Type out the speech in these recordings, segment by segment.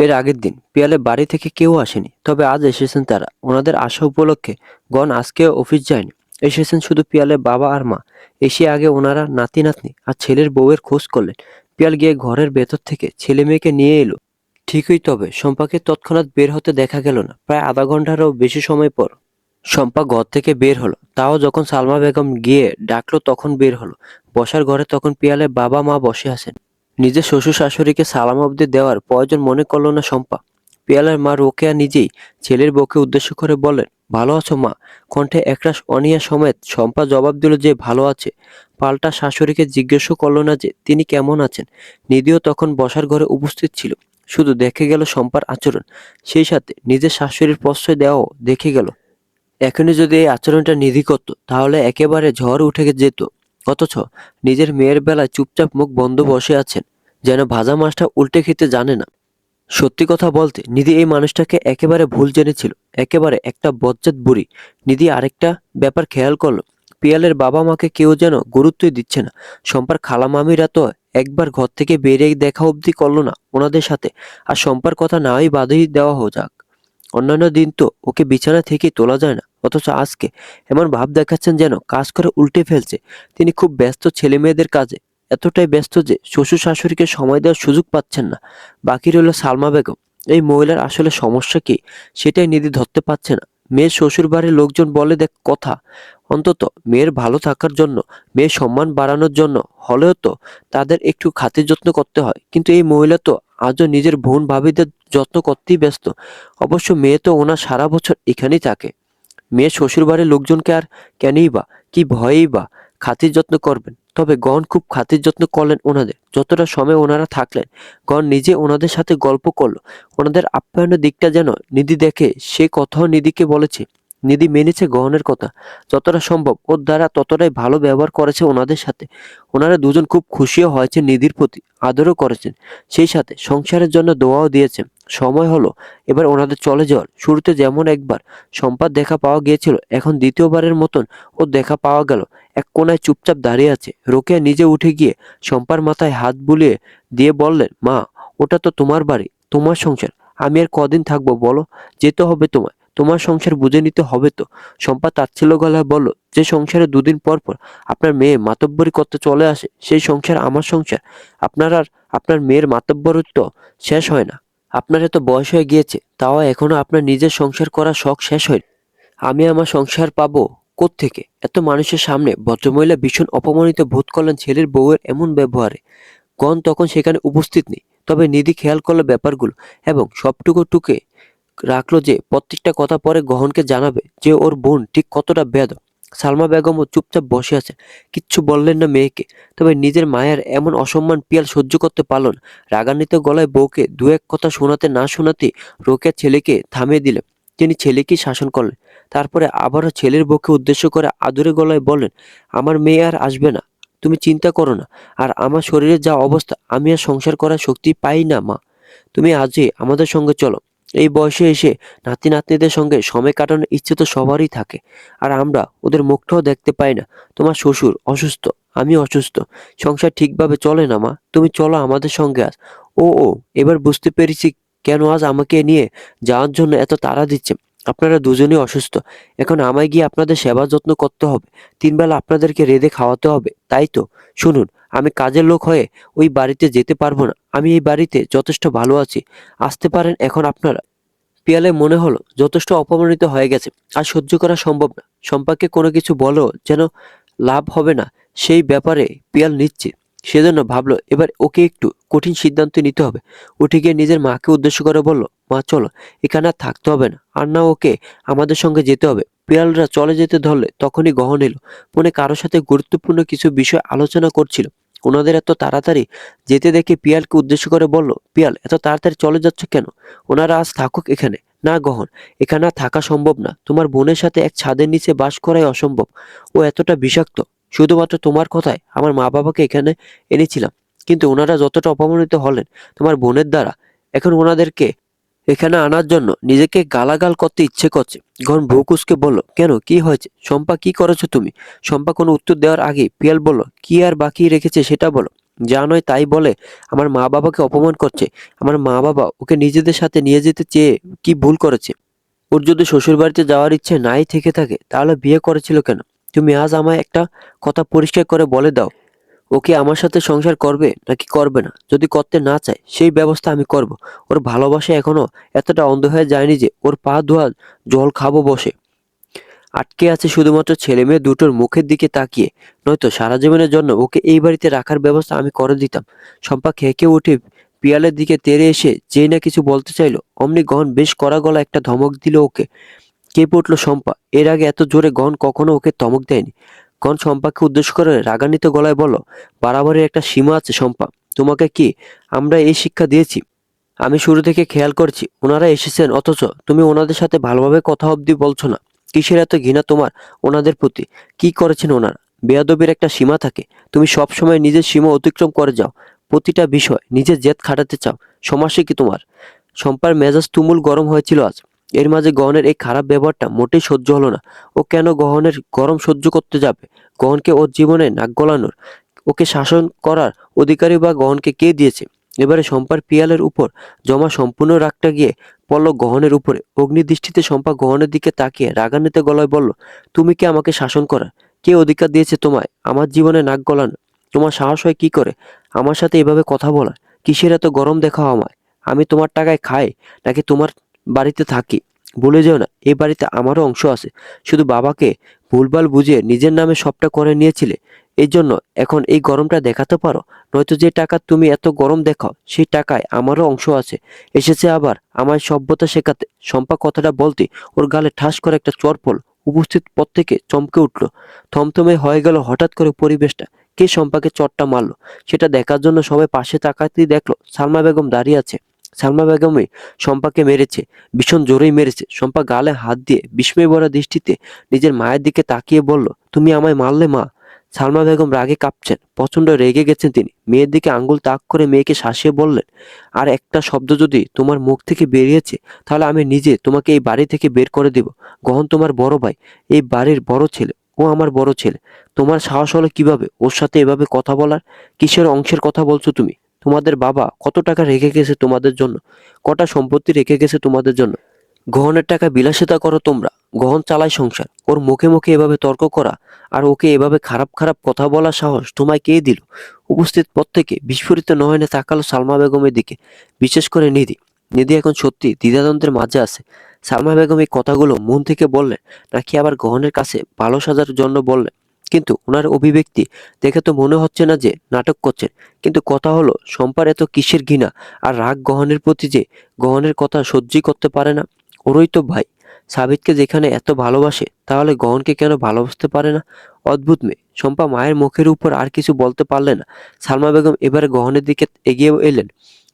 এর আগের দিন পিয়ালের বাড়ি থেকে কেউ আসেনি, তবে আজ এসেছেন তারা। ওনাদের আসা উপলক্ষে গণ আজকে অফিস যায়নি, এসেছেন শুধু পিয়ালের বাবা আর মা। এসে আগে ওনারা নাতি নাতনি আর ছেলের বউয়ের খোঁজ করলেন। পিয়াল গিয়ে ঘরের ভেতর থেকে ছেলে মেয়েকে নিয়ে এলো ঠিকই, তবে শম্পাকে তৎক্ষণাৎ বের হতে দেখা গেল না। প্রায় আধা ঘন্টারও বেশি সময় পর শম্পা ঘর থেকে বের হলো, তাও যখন সালমা বেগম গিয়ে ডাকলো তখন বের হলো। বসার ঘরে তখন পিয়ালের বাবা মা বসে আছেন। নিজের শ্বশুর শাশুড়িকে সালাম অবধি দেওয়ার প্রয়োজন মনে করল না শম্পা। পিয়ালের মা রোকেয়া নিজেই ছেলের বউকে উদ্দেশ্য করে বললেন, ভালো আছো মা? কণ্ঠে একরাশ অনীহা সমেত শম্পা জবাব দিল যে ভালো আছে। পাল্টা শাশুড়িকে জিজ্ঞেসও করল না যে তিনি কেমন আছেন। নিধিও তখন বসার ঘরে উপস্থিত ছিল, শুধু দেখে গেল শম্পার আচরণ, সেই সাথে নিজের শাশুড়ির প্রশ্রয় দেওয়াও দেখে গেল। এখনই যদি এই আচরণটা নিধি করত তাহলে একেবারে ঝড় উঠে যেত। অথচ নিজের মেয়ের বেলায় চুপচাপ মুখ বন্ধ বসে আছেন, যেন ভাজা মাছটা উল্টে খেতে জানে না। সত্যি কথা বলতে নিধি এই মানুষটাকে একেবারে ভুল জেনেছিল, একেবারে একটা বজ্জাত বুড়ি। নিধি আরেকটা ব্যাপার খেয়াল করলো, পিয়ালের বাবা মাকে কেউ যেন গুরুত্বই দিচ্ছে না। শম্পার খালামামিরা তো একবার ঘর থেকে বেরিয়ে দেখা অবধি করলো না ওনাদের সাথে। আর শম্পার কথা নাই বাদই দেওয়া যাক, অন্যান্য দিন তো ওকে বিছানা থেকে তোলা যায় না, অথচ আজকে এমন ভাব দেখাচ্ছেন যেন কাজ করে উল্টে ফেলছে। তিনি খুব ব্যস্ত ছেলে মেয়েদের কাজে, এতটাই ব্যস্ত যে শ্বশুর শাশুড়িকে সময় দেওয়ার সুযোগ পাচ্ছেন না। বাকি রইল সালমা বেগম। এই মহিলার আসলে সমস্যা কি সেটাই নিধি ধরতে পারছে না। মেয়ের শ্বশুর বাড়ির লোকজন বলে দেখ কথা, অন্তত মেয়ের ভালো থাকার জন্য, মেয়ের সম্মান বাড়ানোর জন্য হলেও তো তাদের একটু খাতির যত্ন করতে হয়। কিন্তু এই মহিলা তো আজও নিজের বোন ভাবিদের যত্ন করতেই ব্যস্ত। অবশ্য মেয়ে তো ওনার সারা বছর এখানেই থাকে। মেয়ের শ্বশুরবাড়ির লোকজনকে আর কেনই বা, কি ভয়েই বা খাতির যত্ন করবেন? তবে গণ খুব খাতির যত্ন করলেন ওনাদের। যতটা সময় ওনারা থাকলেন, গণ নিজে ওনাদের সাথে গল্প করলো। ওনাদের আপ্যায়নের দিকটা যেন নিধি দেখে, সে কথাও নিধিকে বলেছে। নিধি মেনেছে গহনের কথা, যতটা সম্ভব ওর দ্বারা ততটাই ভালো ব্যবহার করেছে ওনাদের সাথে। ওনারা দুজন খুব খুশিও হয়েছে, নিধির প্রতি আদরও করেছেন, সেই সাথে সংসারের জন্য দোয়াও দিয়েছেন। সময় হলো এবার ওনাদের চলে যাওয়ার। শুরুতে যেমন একবার শম্পার দেখা পাওয়া গিয়েছিল, এখন দ্বিতীয়বারের মতন ওর দেখা পাওয়া গেল। এক কোনায় চুপচাপ দাঁড়িয়ে আছে। রোকেয়া নিজে উঠে গিয়ে শম্পার মাথায় হাত বুলিয়ে দিয়ে বললেন, মা, ওটা তো তোমার বাড়ি, তোমার সংসার। আমি আর কদিন থাকবো বলো? যেতে হবে তোমায়, তোমার সংসার বুঝে নিতে হবে তো। শম্পা তাচ্ছিল্য গলায় বলল, যে সংসারে দুদিন পর পর আপনার মেয়ে মাতব্বরি করতে চলে আসে, সেই সংসার আমার সংসার। আপনার আর আপনার মেয়ের মাতব্বরত্ব শেষ হয় না। আপনার এত বয়স হয়ে গিয়েছে, তাও এখনো আপনার নিজের সংসার করার শখ শেষ হয়নি। আমি আমার সংসার পাবো কোত্থেকে? এত মানুষের সামনে ভদ্রমহিলা ভীষণ অপমানিত বোধ করলেন ছেলের বউয়ের এমন ব্যবহারে। গণ তখন সেখানে উপস্থিত নেই, তবে নিধি খেয়াল করলো ব্যাপারগুলো এবং সবটুকু টুকে রাখলো যে প্রত্যেকটা কথা পরে গহনকে জানাবে যে ওর বোন ঠিক কতটা বেয়াদব। সালমা বেগমও চুপচাপ বসে আছেন, কিচ্ছু বললেন না মেয়েকে। তবে নিজের মায়ের এমন অসম্মান পিয়াল সহ্য করতে পারল না। রাগান্বিত গলায় বউকে দু এক কথা শোনাতে না শোনাতেই রোকেয়া ছেলেকে থামিয়ে দিলেন। তিনি ছেলেকেই শাসন করলেন। তারপরে আবারও ছেলের বউকে উদ্দেশ্য করে আদুরে গলায় বললেন, আমার মেয়ে আর আসবে না, তুমি চিন্তা করো না। আর আমার শরীরের যা অবস্থা, আমি আর সংসার করার শক্তি পাই না মা। তুমি আজই আমাদের সঙ্গে চলো। এই বয়সে এসে নাতি নাতনিদের সঙ্গে সময় কাটানোর ইচ্ছে তো সবারই থাকে, আর আমরা ওদের মুখটাও দেখতে পাই না। তোমার শ্বশুর অসুস্থ, আমি অসুস্থ, সংসার ঠিকভাবে চলে না মা। তুমি চলো আমাদের সঙ্গে আজ। ও ও এবার বুঝতে পেরেছি কেন আজ আমাকে নিয়ে যাওয়ার জন্য এত তাড়া দিচ্ছে। আপনারা দুজনেই অসুস্থ, এখন আমায় গিয়ে আপনাদের সেবা যত্ন করতে হবে। 3 বেলা আপনাদেরকে রেঁধে খাওয়াতে হবে, তাই তো? শুনুন, আমি কাজের লোক হয়ে ওই বাড়িতে যেতে পারবো না। আমি এই বাড়িতে যথেষ্ট ভালো আছি, আসতে পারেন এখন আপনারা। পিয়ালে মনে হলো যথেষ্ট অপমানিত হয়ে গেছে, আর সহ্য করা সম্ভব না। শম্পাকে কোনো কিছু বলো যেন লাভ হবে না, সেই ব্যাপারে পিয়াল নিশ্চিত। সেজন্য ভাবলো এবার ওকে একটু কঠিন সিদ্ধান্ত নিতে হবে। উঠে গিয়ে নিজের মাকে উদ্দেশ্য করে বলল, মা চলো, এখানে আর থাকতে হবে না, আর না ওকে আমাদের সঙ্গে যেতে হবে। পিয়ালরা চলে যেতে ধরলে তখনই গহন এলো। মনে কারোর সাথে গুরুত্বপূর্ণ কিছু বিষয় আলোচনা করছিল। ওনাদের এত তাড়াতাড়ি যেতে দেখে পিয়ালকে উদ্দেশ্য করে বলল, পিয়াল, এত তাড়াতাড়ি চলে যাচ্ছ কেন? ওনারা আজ থাকুক এখানে। না গহন, এখানে আর থাকা সম্ভব না। তোমার বোনের সাথে এক ছাদের নিচে বাস করাই অসম্ভব। ও এতটা বিষাক্ত। শুধুমাত্র তোমার কথায় আমার মা বাবাকে এখানে এনেছিলাম, কিন্তু ওনারা যতটা অপমানিত হলেন তোমার বোনের দ্বারা, এখন ওনাদেরকে এখানে আনার জন্য নিজেকে গালাগাল করতে ইচ্ছে করছে। গহন ভ্রু কুঁচকে বলল, কেন, কি হয়েছে? শম্পা, কি করেছো তুমি? শম্পা কোনো উত্তর দেওয়ার আগেই পিয়াল বলল, কি আর বাকি রেখেছে সেটা বলো। যা নয় তাই বলে আমার মা বাবাকে অপমান করছে। আমার মা বাবা ওকে নিজেদের সাথে নিয়ে যেতে চেয়ে কি ভুল করেছে? ওর যদি শ্বশুরবাড়িতে যাওয়ার ইচ্ছে নাই থেকে থাকে তাহলে বিয়ে করেছিল কেন? তুমি আজ আমায় একটা কথা পরিষ্কার করে বলে দাও, ও কি আমার সাথে সংসার করবে নাকি করবে না? যদি করতে না চায় সেই ব্যবস্থা আমি করব। ওর ভালোবাসা এখনো এতটা অন্ধ হয়ে যায়নি যে ওর পা ধোয়া জল খাবো বসে। আটকে আছে শুধুমাত্র ছেলেমেয়ে দুটোর মুখের দিকে তাকিয়ে। নয়তো সারা জীবনের জন্য ওকে এই বাড়িতে রাখার ব্যবস্থা আমি করে দিতাম। শম্পা খেঁকে উঠে পিয়ালের দিকে তেড়ে এসে যেই না কিছু বলতে চাইলো, অমনি গহন বেশ কড়া গলা একটা ধমক দিল ওকে। কেঁপে উঠল শম্পা। এর আগে এত জোরে গহন কখনো ওকে ধমক দেয়নি। গহন শম্পাকে উদ্দেশ্য করে রাগান্বিত গলায় বলল, বাড়াবাড়ির একটা সীমা আছে শম্পা। তোমাকে কি আমরা এই শিক্ষা দিয়েছি? আমি শুরু থেকে খেয়াল করছি ওনারা এসেছেন, অথচ তুমি ওনাদের সাথে ভালোভাবে কথা অবধি বলছো না। কিসের এত ঘৃণা তোমার ওনাদের প্রতি? কি করেছেন ওনারা? বেয়াদবির একটা সীমা থাকে। তুমি সব সময় নিজের সীমা অতিক্রম করে যাও। প্রতিটা বিষয় নিজের জেদ খাটাতে চাও। সমস্যা কি তোমার? শম্পার মেজাজ তুমুল গরম হয়েছিল আজ। এর মাঝে গহনের এই খারাপ ব্যবহারটা মোটেই সহ্য হলো না। ও কেন গহনের গরম সহ্য করতে যাবে? গহনকে ওর জীবনে নাক গলানোর, ওকে শাসন করার অধিকারই বা গহনকে কে দিয়েছে? এবারে শম্পার পিয়ালের উপর জমা সম্পূর্ণ রাগটা গিয়ে পড়ল গহনের উপরে। অগ্নিদৃষ্টিতে শম্পা গহনের দিকে তাকিয়ে রাগান্বিত গলায় বলল, তুমি কি আমাকে শাসন করার? কে অধিকার দিয়েছে তোমায় আমার জীবনে নাক গলানো? তোমার সাহস হয় কি করে আমার সাথে এভাবে কথা বলার? কিসের এত গরম দেখাও আমায়? আমি তোমার টাকায় খাই নাকি তোমার বাড়িতে থাকি? ভুলে যেও না এই বাড়িতে আমারও অংশ আছে। শুধু বাবাকে ভুলভাল বুঝিয়ে নিজের নামে সবটা করে নিয়েছিলে, এই জন্য এখন এই গরমটা দেখাতে পারো। নয়তো যে টাকা তুমি এত গরম দেখাও সেই টাকায় আমারও অংশ আছে। এসেছে আবার আমায় সভ্যতা শেখাতে। শম্পা কথাটা বলতে ওর গালে ঠাস করে একটা চড় পড়ল। উপস্থিত প্রত্যেকে চমকে উঠল। থমথমে হয়ে গেল হঠাৎ করে পরিবেশটা। কে শম্পাকে চড়টা মারলো সেটা দেখার জন্য সবাই পাশে তাকাতেই দেখলো সালমা বেগম দাঁড়িয়ে আছে। সালমা বেগমই শম্পাকে মেরেছে, ভীষণ জোরেই মেরেছে। শম্পা গালে হাত দিয়ে বিস্ময় ভরা দৃষ্টিতে নিজের মায়ের দিকে তাকিয়ে বলল, তুমি আমায় মারলে মা? সালমা বেগম রাগে কাঁপছেন, প্রচন্ড রেগে গেছেন তিনি। মেয়ের দিকে আঙ্গুল তাক করে মেয়েকে শাসিয়ে বললেন, আর একটা শব্দ যদি তোমার মুখ থেকে বেরিয়েছে তাহলে আমি নিজে তোমাকে এই বাড়ি থেকে বের করে দেব। গহন তোমার বড় ভাই, এই বাড়ির বড় ছেলে। ও আমার বড় ছেলে। তোমার সাহস হলো কিভাবে ওর সাথে এভাবে কথা বলার? কিসের অংশের কথা বলছো তুমি? তোমাদের বাবা কত টাকা রেখে গেছে তোমাদের জন্য? কটা সম্পত্তি রেখে গেছে তোমাদের জন্য? গহনের টাকা বিলাসিতা করো তোমরা। গহন চালায় সংসার। ওর মুখে মুখে এভাবে তর্ক করা আর ওকে এভাবে খারাপ খারাপ কথা বলার সাহস তোমায় কে দিল? উপস্থিত প্রত্যেকে বিস্ফোরিত নয়নে তাকালো সালমা বেগমের দিকে। বিশেষ করে নিধি। নিধি এখন সত্যি দ্বিধাদ্বন্দ্বের মাঝে আছে। সালমা বেগম এই কথাগুলো মন থেকে বললেন নাকি আবার গহনের কাছে ভালো সাজার জন্য বললেন? কিন্তু ওনার অভিব্যক্তি দেখে তো মনে হচ্ছে না যে নাটক করছেন। কিন্তু কথা হলো, শম্পার এত কিসের ঘৃণা আর রাগ গহনের প্রতি যে গহনের কথা সহ্যই করতে পারে না? ওরই তো ভাই। সাবিতকে যেখানে এত ভালোবাসে তাহলে গহনকে কেন ভালোবাসতে পারে না? অদ্ভুত মেয়ে। শম্পা মায়ের মুখের উপর আর কিছু বলতে পারলেন না। সালমা বেগম এবারে গহনের দিকে এগিয়ে এলেন।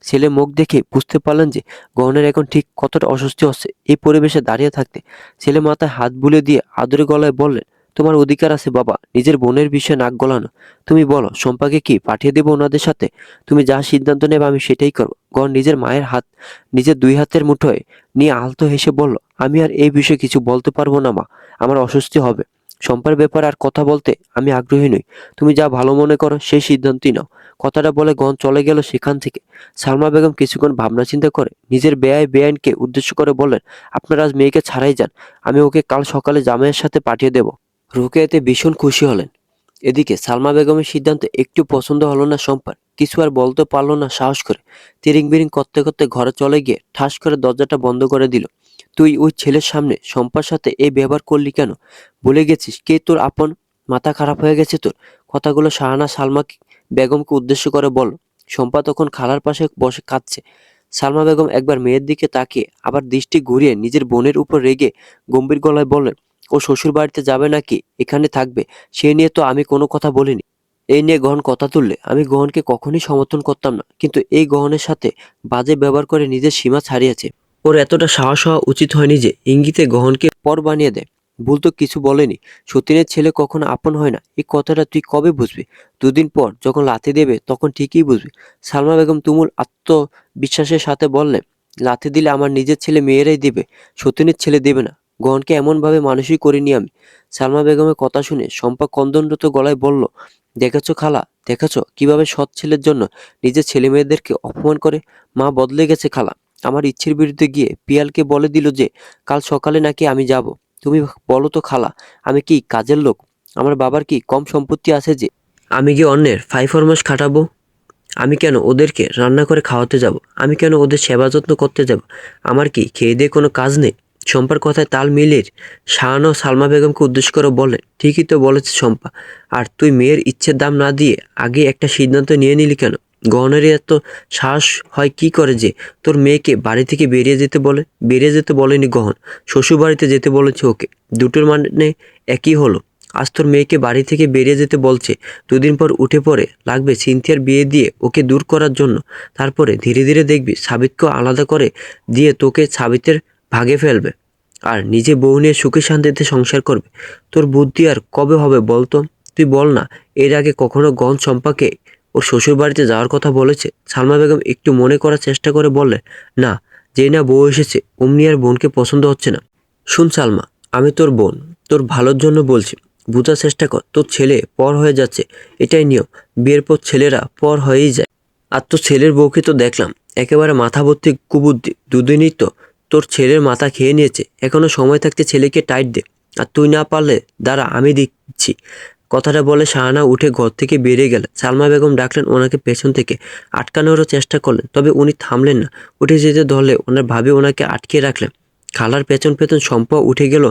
ছেলে মুখ দেখে বুঝতে পারলেন যে গহনের এখন ঠিক কতটা অস্বস্তি হচ্ছে এই পরিবেশে দাঁড়িয়ে থাকতে। ছেলে মাথায় হাত বুলিয়ে দিয়ে আদরে গলায় বললেন, তোমার অধিকার আছে বাবা নিজের বোনের বিষয়ে নাক গলানো। তুমি বলো শম্পাকে কি পাঠিয়ে দেবো ওনাদের সাথে? তুমি যা সিদ্ধান্ত নেবে আমি সেটাই করবো। গহন নিজের মায়ের হাত নিজের দুই হাতের মুঠোয় নিয়ে আলতো হেসে বলল, আমি আর এই বিষয়ে কিছু বলতে পারবো না মা। আমার অস্বস্তি হবে। শম্পার ব্যাপারে আর কথা বলতে আমি আগ্রহী নই। তুমি যা ভালো মনে করো সেই সিদ্ধান্তই নাও। কথাটা বলে গহন চলে গেল সেখান থেকে। সালমা বেগম কিছুক্ষণ ভাবনা চিন্তা করে নিজের বেআইনকে উদ্দেশ্য করে বললেন, আপনারা আজ মেয়েকে ছাড়াই যান। আমি ওকে কাল সকালে জামাইয়ের সাথে পাঠিয়ে দেব। রুকে এতে ভীষণ খুশি হলেন। এদিকে সালমা বেগমের সিদ্ধান্ত একটু পছন্দ হলো না শম্পার। কিছু আর বলতে পারলো না সাহস করে। তিরিং বিরিং করতে করতে ঘরে চলে গিয়ে ঠাস করে দরজাটা বন্ধ করে দিল। তুই ওই ছেলের সামনে শম্পার সাথে এই ব্যবহার করলি কেন? ভুলে গেছিস কে তোর আপন? মাথা খারাপ হয়ে গেছে তোর? কথাগুলো শাহানা সালমা বেগমকে উদ্দেশ্য করে বল। শম্পা তখন খালার পাশে বসে কাঁদছে। সালমা বেগম একবার মেয়ের দিকে তাকিয়ে আবার দৃষ্টি ঘুরিয়ে নিজের বোনের উপর রেগে গম্ভীর গলায় বললেন, ও শ্বশুর বাড়িতে যাবে নাকি এখানে থাকবে সে নিয়ে তো আমি কোনো কথা বলিনি। এই নিয়ে গহন কথা তুললে আমি গহনকে কখনই সমর্থন করতাম না, কিন্তু এই গহনের সাথে বাজে ব্যবহার করে নিজের সীমা ছাড়িয়েছে। ওর এতটা সাহস হওয়া উচিত হয়নি যে ইঙ্গিতে গহনকে পর বানিয়ে দেয়। ভুল তো কিছু বলেনি। সতীনের ছেলে কখনো আপন হয় না, এই কথাটা তুই কবে বুঝবি? দুদিন পর যখন লাথি দেবে তখন ঠিকই বুঝবি। সালমা বেগম তুমুল আত্মবিশ্বাসের সাথে বললেন, লাথি দিলে আমার নিজের ছেলে মেয়েরাই দেবে, সতীনের ছেলে দেবে না। গহনকে এমনভাবে মানুষই করিনি আমি। সালমা বেগমের কথা শুনে শম্পা কন্দনরত গলায় বলল, দেখেছো খালা, দেখেছো কিভাবে সৎ ছেলের জন্য নিজের ছেলে মেয়েদেরকে অপমান করে? মা বদলে গেছে খালা। আমার ইচ্ছের বিরুদ্ধে গিয়ে পিয়ালকে বলে দিল যে কাল সকালে নাকি আমি যাব। তুমি বলো তো খালা, আমি কি কাজের লোক? আমার বাবার কি কম সম্পত্তি আছে যে আমি কি অন্যের ফাইফরমাস খাটাবো? আমি কেন ওদেরকে রান্না করে খাওয়াতে যাব? আমি কেন ওদের সেবা যত্ন করতে যাব? আমার কি খেয়ে দিয়ে কোনো কাজ নেই? শম্পার কথায় তাল মিলিয়ে শাহানা ও সালমা বেগমকে উদ্দেশ্য করে বললেন, ঠিকই তো বলেছে শম্পা। আর তুই মেয়ের ইচ্ছের দাম না দিয়ে আগে একটা সিদ্ধান্ত নিয়ে নিলি কেন? গহনের এত সাহস হয় কি করে যে তোর মেয়েকে বাড়ি থেকে বেরিয়ে যেতে বলেনি গহন, শ্বশুর বাড়িতে যেতে বলেছে ওকে। দুটোর মানে একই হলো। আজ তোর মেয়েকে বাড়ি থেকে বেরিয়ে যেতে বলছে, দুদিন পর উঠে পড়ে লাগবে সিনথিয়ার বিয়ে দিয়ে ওকে দূর করার জন্য। তারপরে ধীরে ধীরে দেখবি সাবিতকেও আলাদা করে দিয়ে তোকে সাবিতের ভাগে ফেলবে আর নিজে বউ নিয়ে সুখে শান্তিতে সংসার করবে। তোর বুদ্ধি আর কবে হবে বলতো? তুই বল না, এর আগে কখনো গন চম্পাকে ওর শ্বশুর বাড়িতে যাওয়ার কথা বলেছে? সালমা বেগম একটু মনে করার চেষ্টা করে বললেন, না, যেই না বউ এসেছে অমনি আর বোনকে পছন্দ হচ্ছে না। শুন সালমা, আমি তোর বোন, তোর ভালোর জন্য বলছি, বোঝার চেষ্টা কর। তোর ছেলে পর হয়ে যাচ্ছে, এটাই নিয়ম। বিয়ের পর ছেলেরা পর হয়েই যায়। আর তোর ছেলের বউকে তো দেখলাম, একেবারে মাথা ভর্তি কুবুদ্ধি। দুদিনই তো তোর ছেলের মাথা খেয়ে নিয়েছে। এখনো সময় থাকতে ছেলেকে টাইট দে। আর তুই না পারলে দাঁড়া, আমি দিচ্ছি। কথাটা বলে শাহানা উঠে ঘর থেকে বেরিয়ে গেলেন। সালমা বেগম ডাকলেন ওনাকে পেছন থেকে, আটকানোরও চেষ্টা করলেন, তবে উনি থামলেন না। উঠে যেতে ধরলে ওনার ভাবি ওনাকে আটকে রাখলেন। খালার পেছন পেছন শম্পা উঠে গেল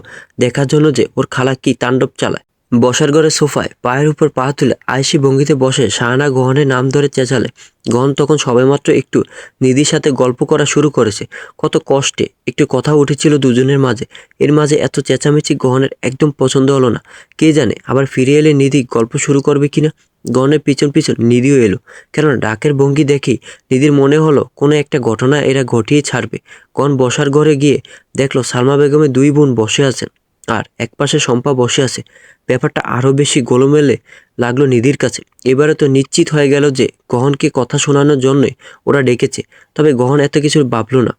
দেখার জন্য যে ওর খালা কি তাণ্ডব চালায়। বসার ঘরে সোফায় পায়ের উপর পা তুলে আয়েশি ভঙ্গিতে বসে শাহানা গহনের নাম ধরে চেঁচালে। গহন তখন সবেমাত্র একটু নিধির সাথে গল্প করা শুরু করেছে। কত কষ্টে একটু কথা উঠেছিল দুজনের মাঝে। এর মাঝে এত চেঁচামেচি গহনের একদম পছন্দ হলো না। কে জানে আবার ফিরে এলে নিধি গল্প শুরু করবে কিনা। গহনের পিছন পিছন নিধিও এলো, কেননা ডাকের ভঙ্গি দেখেই নিধির মনে হলো কোনো একটা ঘটনা এরা ঘটিয়ে ছাড়বে। গহন বসার ঘরে গিয়ে দেখলো সালমা বেগমের দুই বোন বসে আছেন আর একপাশে শম্পা বসে আছে। ব্যাপারটা আরো বেশি গোলমেলে লাগলো নিধির কাছে। এবারে তো নিশ্চিত হয়ে গেল যে গহনকে কথা শোনানোর জন্যই ওরা ডেকেছে। তবে গহন এত কিছু ভাবলো না।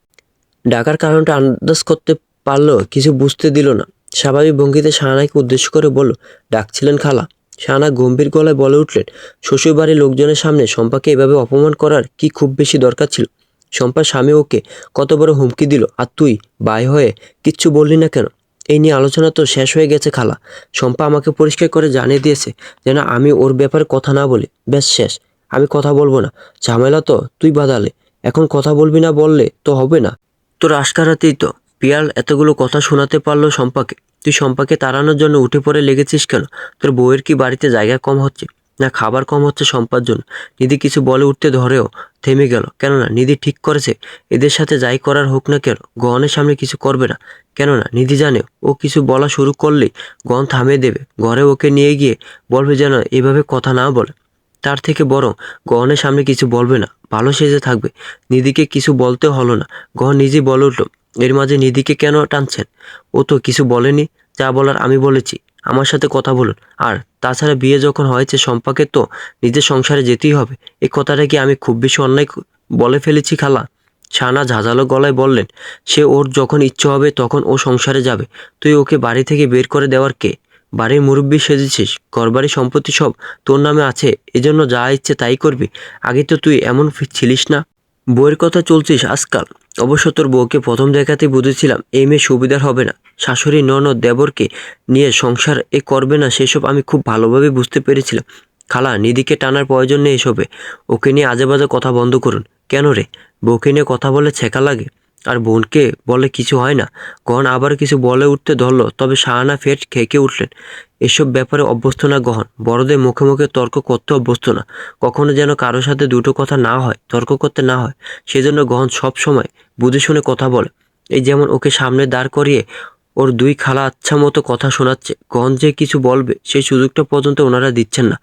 ডাকার কারণটা আন্দাজ করতে পারলেও কিছু বুঝতে দিল না। স্বাভাবিক ভঙ্গিতে শাহানাকে উদ্দেশ্য করে বলল, ডাকছিলেন খালা? শাহানা গম্ভীর গলায় বলে উঠলেন, শ্বশুরবাড়ির লোকজনের সামনে শম্পাকে এভাবে অপমান করার কি খুব বেশি দরকার ছিল? শম্পার স্বামী ওকে কত বড় হুমকি দিল, আর তুই বাই হয়ে কিচ্ছু বললি না কেন? এই নিয়ে আলোচনা তো শেষ হয়ে গেছে খালা। শম্পা আমাকে পরিষ্কার করে জানিয়ে দিয়েছে যেন আমি ওর ব্যাপারে কথা না বলি। ব্যাস শেষ, আমি কথা বলবো না। ঝামেলা তো তুই বাঁধালে, এখন কথা বলবি না বললে তো হবে না। তোর আশকারাতেই তো পিয়াল এতগুলো কথা শোনাতে পারলো শম্পাকে। তুই শম্পাকে তাড়ানোর জন্য উঠে পড়ে লেগেছিস কেন? তোর বউয়ের কি বাড়িতে জায়গা কম হচ্ছে, না খাবার কম হচ্ছে শম্পার জন্য? নিধি কিছু বলে উঠতে ধরেও থেমে গেল, কেননা নিধি ঠিক করেছে এদের সাথে যাই করার হোক না কেন গহনের সামনে কিছু করবে না। কেননা নিধি জানে ও কিছু বলা শুরু করলেই গহন থামিয়ে দেবে, ঘরে ওকে নিয়ে গিয়ে বলবে যেন এভাবে কথা না বলে। তার থেকে বরং গহনের সামনে কিছু বলবে না, ভালো সেজে থাকবে। নিধিকে কিছু বলতে হলো না, গহন নিজেই বলে উঠল, এর মাঝে নিধিকে কেন টানছেন? ও তো কিছু বলেনি, যা বলার আমি বলেছি। আমার সাথে কথা বলুন। আর তাছাড়া বিয়ে যখন হয়েছে শম্পাকে তো নিজের সংসারে যেতেই হবে। এই কথাটা কি আমি খুব বেশি অন্যায় বলে ফেলেছি খালা? শাহানা ঝাঁঝালো গলায় বললেন, সে ওর যখন ইচ্ছে হবে তখন ও সংসারে যাবে। তুই ওকে বাড়ি থেকে বের করে দেওয়ার কে? বাড়ির মুরব্বি সেজেছিস, ঘরবাড়ি সম্পত্তি সব তোর নামে আছে, এজন্য যা ইচ্ছে তাই করবি? আগে তো তুই এমন ছিলিস না। বউয়ের কথা চলছিস আজকাল। অবশ্য তোর বউকে প্রথম দেখাতেই বুঝেছিলাম এই মেয়ে সুবিধার হবে না। শাশুড়ি ননদ দেবরকে নিয়ে সংসার করবে না, সেসব আমি খুব ভালোভাবে বুঝতে পেরেছিলাম। খালা, নিধিকে টানার প্রয়োজন নেই এসবে। ওকে নিয়ে আজে বাজে কথা বন্ধ করুন। কেন রে, বউকে নিয়ে কথা বলে ছেঁকা লাগে? আর বোনকে বলে কিছু হয় না? গহন আবার কিছু বলে উঠতে ধরল, তবে শাহানা ফের খেঁকে উঠলেন। এসব ব্যাপারে অভ্যস্ত না গহন, বড়দের মুখে মুখে তর্ক করতে অভ্যস্ত না। কখনো যেন কারোর সাথে দুটো কথা না হয়, তর্ক করতে না হয়, সেজন্য গহন সব সময় বুঝে শুনে কথা বলে। এই যেমন ওকে সামনে দাঁড় করিয়ে ওর দুই খালা আচ্ছা মতো কথা শোনাচ্ছে, গহন যে কিছু বলবে সেই সুযোগটা পর্যন্ত ওনারা দিচ্ছেন না।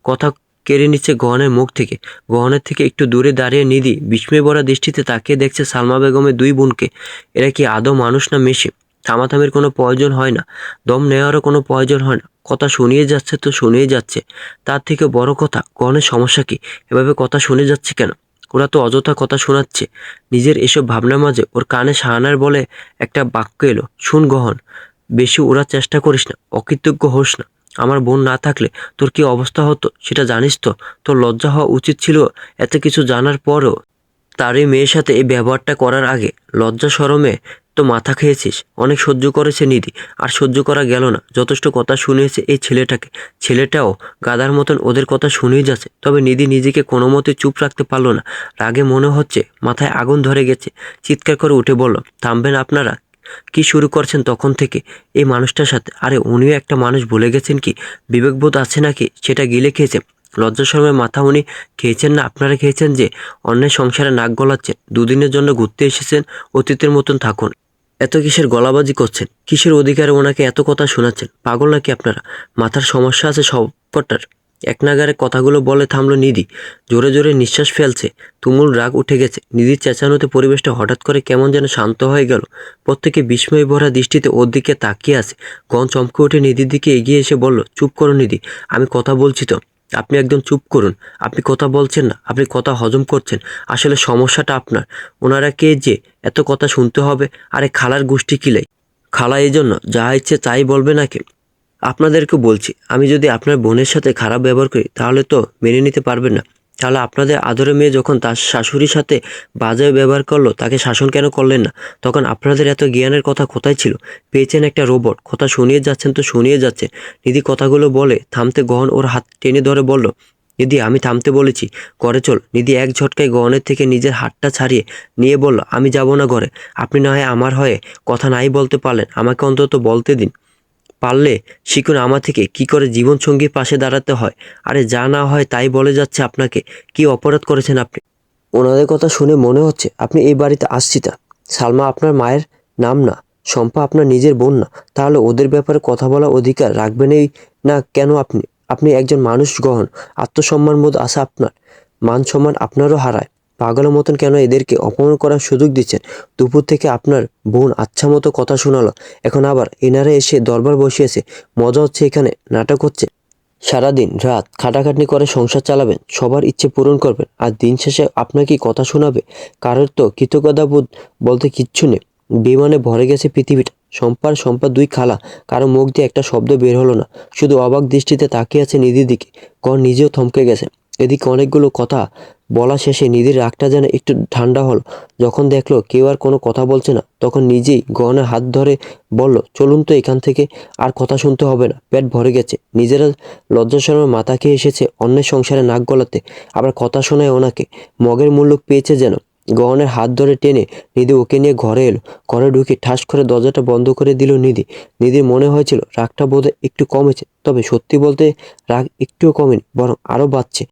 কথা কেড়ে নিচ্ছে গহনের মুখ থেকে। গহনের থেকে একটু দূরে দাঁড়িয়ে নিধি বিস্ময় ভরা দৃষ্টিতে তাকিয়ে দেখছে সালমা বেগমের দুই বোনকে। এরা কি আদৌ মানুষ না মেশিন? থামাথামির কোনো প্রয়োজন হয় না, দম নেওয়ারও কোনো প্রয়োজন হয় না। কথা শুনিয়ে যাচ্ছে তো শুনিয়ে যাচ্ছে। তার থেকে বড় কথা, গহনের সমস্যা কি? এভাবে কথা শুনে যাচ্ছে কেন? ওরা তো অযথা কথা শোনাচ্ছে। নিজের এসব ভাবনার মাঝে ওর কানে শাহানার বলে একটা বাক্য এলো, শুন গহন, বেশি ওরা চেষ্টা করিস না, অকৃতজ্ঞ হোস না। আমার বোন না থাকলে তোর কি অবস্থা হতো সেটা জানিস তো? তোর লজ্জা হওয়া উচিত ছিল এত কিছু জানার পরও। তার এই মেয়ের সাথে এই ব্যবহারটা করার আগে লজ্জা শরমে তো মাথা খেয়েছিস। অনেক সহ্য করেছে নিধি, আর সহ্য করা গেল না। যথেষ্ট কথা শুনিয়েছে এই ছেলেটাকে। ছেলেটাও গাধার মতন ওদের কথা শুনেই যাচ্ছে। তবে নিধি নিজেকে কোনো মতে চুপ রাখতে পারলো না। রাগে মনে হচ্ছে মাথায় আগুন ধরে গেছে। চিৎকার করে উঠে বলল, থামবেন আপনারা? কি শুরু করছেন তখন থেকে এই মানুষটার সাথে? আরে উনিও একটা মানুষ, ভুলে গেছেন কি? বিবেকবোধ আছে নাকি সেটা গিলে খেয়েছে। লজ্জা শরমের মাথা উনি খেয়েছেন না, আপনারা খেয়েছেন যে অন্যের সংসারে নাক গলাচ্ছেন। দুদিনের জন্য ঘুরতে এসেছেন, অতীতের মতন থাকুন। এত কিসের গলাবাজি করছেন? কিসের অধিকারে ওনাকে এত কথা শোনাচ্ছেন? পাগল নাকি আপনারা? মাথার সমস্যা আছে সবকটার। এক নাগারে কথাগুলো বলে থামলো নিধি। জোরে জোরে নিঃশ্বাস ফেলছে। তুমুল রাগ উঠে গেছে। নিধির চেঁচানোতে পরিবেশটা হঠাৎ করে কেমন যেন শান্ত হয়ে গেল। প্রত্যেকে বিস্ময় ভরা দৃষ্টিতে ওর দিকে তাকিয়ে আছে। গন চমকে উঠে নিধির দিকে এগিয়ে এসে বলল, চুপ করো নিধি, আমি কথা বলছি তো। আপনি একদম চুপ করুন। আপনি কথা বলছেন না, আপনি কথা হজম করছেন। আসলে সমস্যাটা আপনার। ওনারা কে যে এত কথা শুনতে হবে? আরে খালার গোষ্ঠী কিলাই। খালা এই জন্য যা ইচ্ছে তাই বলবে নাকি? আপনাদেরকে বলছি, আমি যদি আপনার বোনের সাথে খারাপ ব্যবহার করি তাহলে তো মেনে নিতে পারবেন না। তাহলে আপনাদের আদরের মেয়ে যখন তার শাশুড়ির সাথে বাজে ব্যবহার করলো, তাকে শাসন কেন করলেন না? তখন আপনাদের এত জ্ঞানের কথা কোথায় ছিল? পেয়েছেন একটা রোবট, কথা শুনিয়ে যাচ্ছেন তো শুনিয়ে যাচ্ছেন। নিধি কথাগুলো বলে থামতে গহন ওর হাত টেনে ধরে বলল, নিধি আমি থামতে বলেছি, ঘরে চল। নিধি এক ঝটকায় গহনের থেকে নিজের হাতটা ছাড়িয়ে নিয়ে বলল, আমি যাব না ঘরে। আপনি না হয় আমার হয়ে কথা নাই বলতে পারলেন, আমাকে অন্তত বলতে দিন। পারলে শিখুন আমার থেকে কি করে জীবনসঙ্গীর পাশে দাঁড়াতে হয়। আরে যা না হয় তাই বলে যাচ্ছে আপনাকে। কি অপরাধ করেছেন আপনি? ওনাদের কথা শুনে মনে হচ্ছে আপনি এই বাড়িতে আশ্রিতা। সালমা আপনার মায়ের নাম না, শম্পা আপনার নিজের বোন না। তাহলে ওদের ব্যাপারে কথা বলার অধিকার রাখবেনই না কেন আপনি? আপনি একজন মানুষ গহন, আত্মসম্মান বোধ আছে আপনার। মান সম্মান আপনারও হারায়। পাগলের মতন কেন এদেরকে অপমান করার সুযোগ দিচ্ছেন? দুপুর থেকে আপনার বোন আচ্ছা মতো কথা শোনালো, এখন আবার এনারা এসে দরবার বসিয়েছে। মজা হচ্ছে এখানে, নাটক হচ্ছে। সারাদিন রাত খাটাখাটনি করে সংসার চালাবেন, সবার ইচ্ছে পূরণ করবেন, আর দিন শেষে আপনাকে কথা শোনাবে? কারোর তো কৃতজ্ঞতাবোধ বলতে কিচ্ছু নেই। বিমানে ভরে গেছে পৃথিবীটা। সম্পার দুই খালা, কারো মুখ দিয়ে একটা শব্দ বের হলো না। শুধু অবাক দৃষ্টিতে তাকিয়ে আছে নিধির দিকে। কর নিজেও থমকে গেছে। এদিকে অনেকগুলো কথা বলা শেষে নিধির রাগটা যেন একটু ঠান্ডা হলো। যখন দেখলো কেউ আর কোনো কথা বলছে না, তখন নিজেই গহনের হাত ধরে বলল, চলুন তো এখান থেকে। আর কথা শুনতে হবে না, পেট ভরে গেছে। নিজেরা লজ্জা শরমে মাথা খেয়ে এসেছে অন্যের সংসারে নাক গলাতে, আবার কথা শোনায় ওনাকে। মগের মুল্লুক পেয়েছে যেন। গহনের হাত ধরে টেনে নিধি ওকে নিয়ে ঘরে এলো। ঘরে ঢুকে ঠাস করে দরজাটা বন্ধ করে দিল নিধি। নিধির মনে হয়েছিল রাগটা বোধহয় একটু কমেছে, তবে সত্যি বলতে রাগ একটুও কমেনি, বরং আরো বাড়ছে।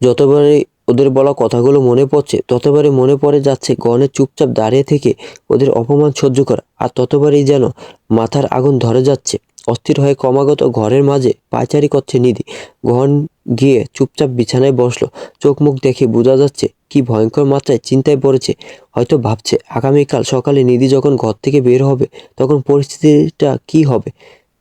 যতবারই ওদের বলা কথাগুলো মনে পড়ছে, ততবারই মনে পড়ে যাচ্ছে গহনের চুপচাপ দাঁড়িয়ে থেকে ওদের অপমান সহ্য করা। আর ততবারই যেন মাথার আগুন ধরে যাচ্ছে। অস্থির হয়ে ক্রমাগত ঘরের মাঝে পায়চারি করছে নিধি। গহন গিয়ে চুপচাপ বিছানায় বসলো। চোখ মুখ দেখে বোঝা যাচ্ছে কি ভয়ঙ্কর মাত্রায় চিন্তায় পড়েছে। হয়তো ভাবছে আগামীকাল সকালে নিধি যখন ঘর থেকে বের হবে তখন পরিস্থিতিটা কি হবে,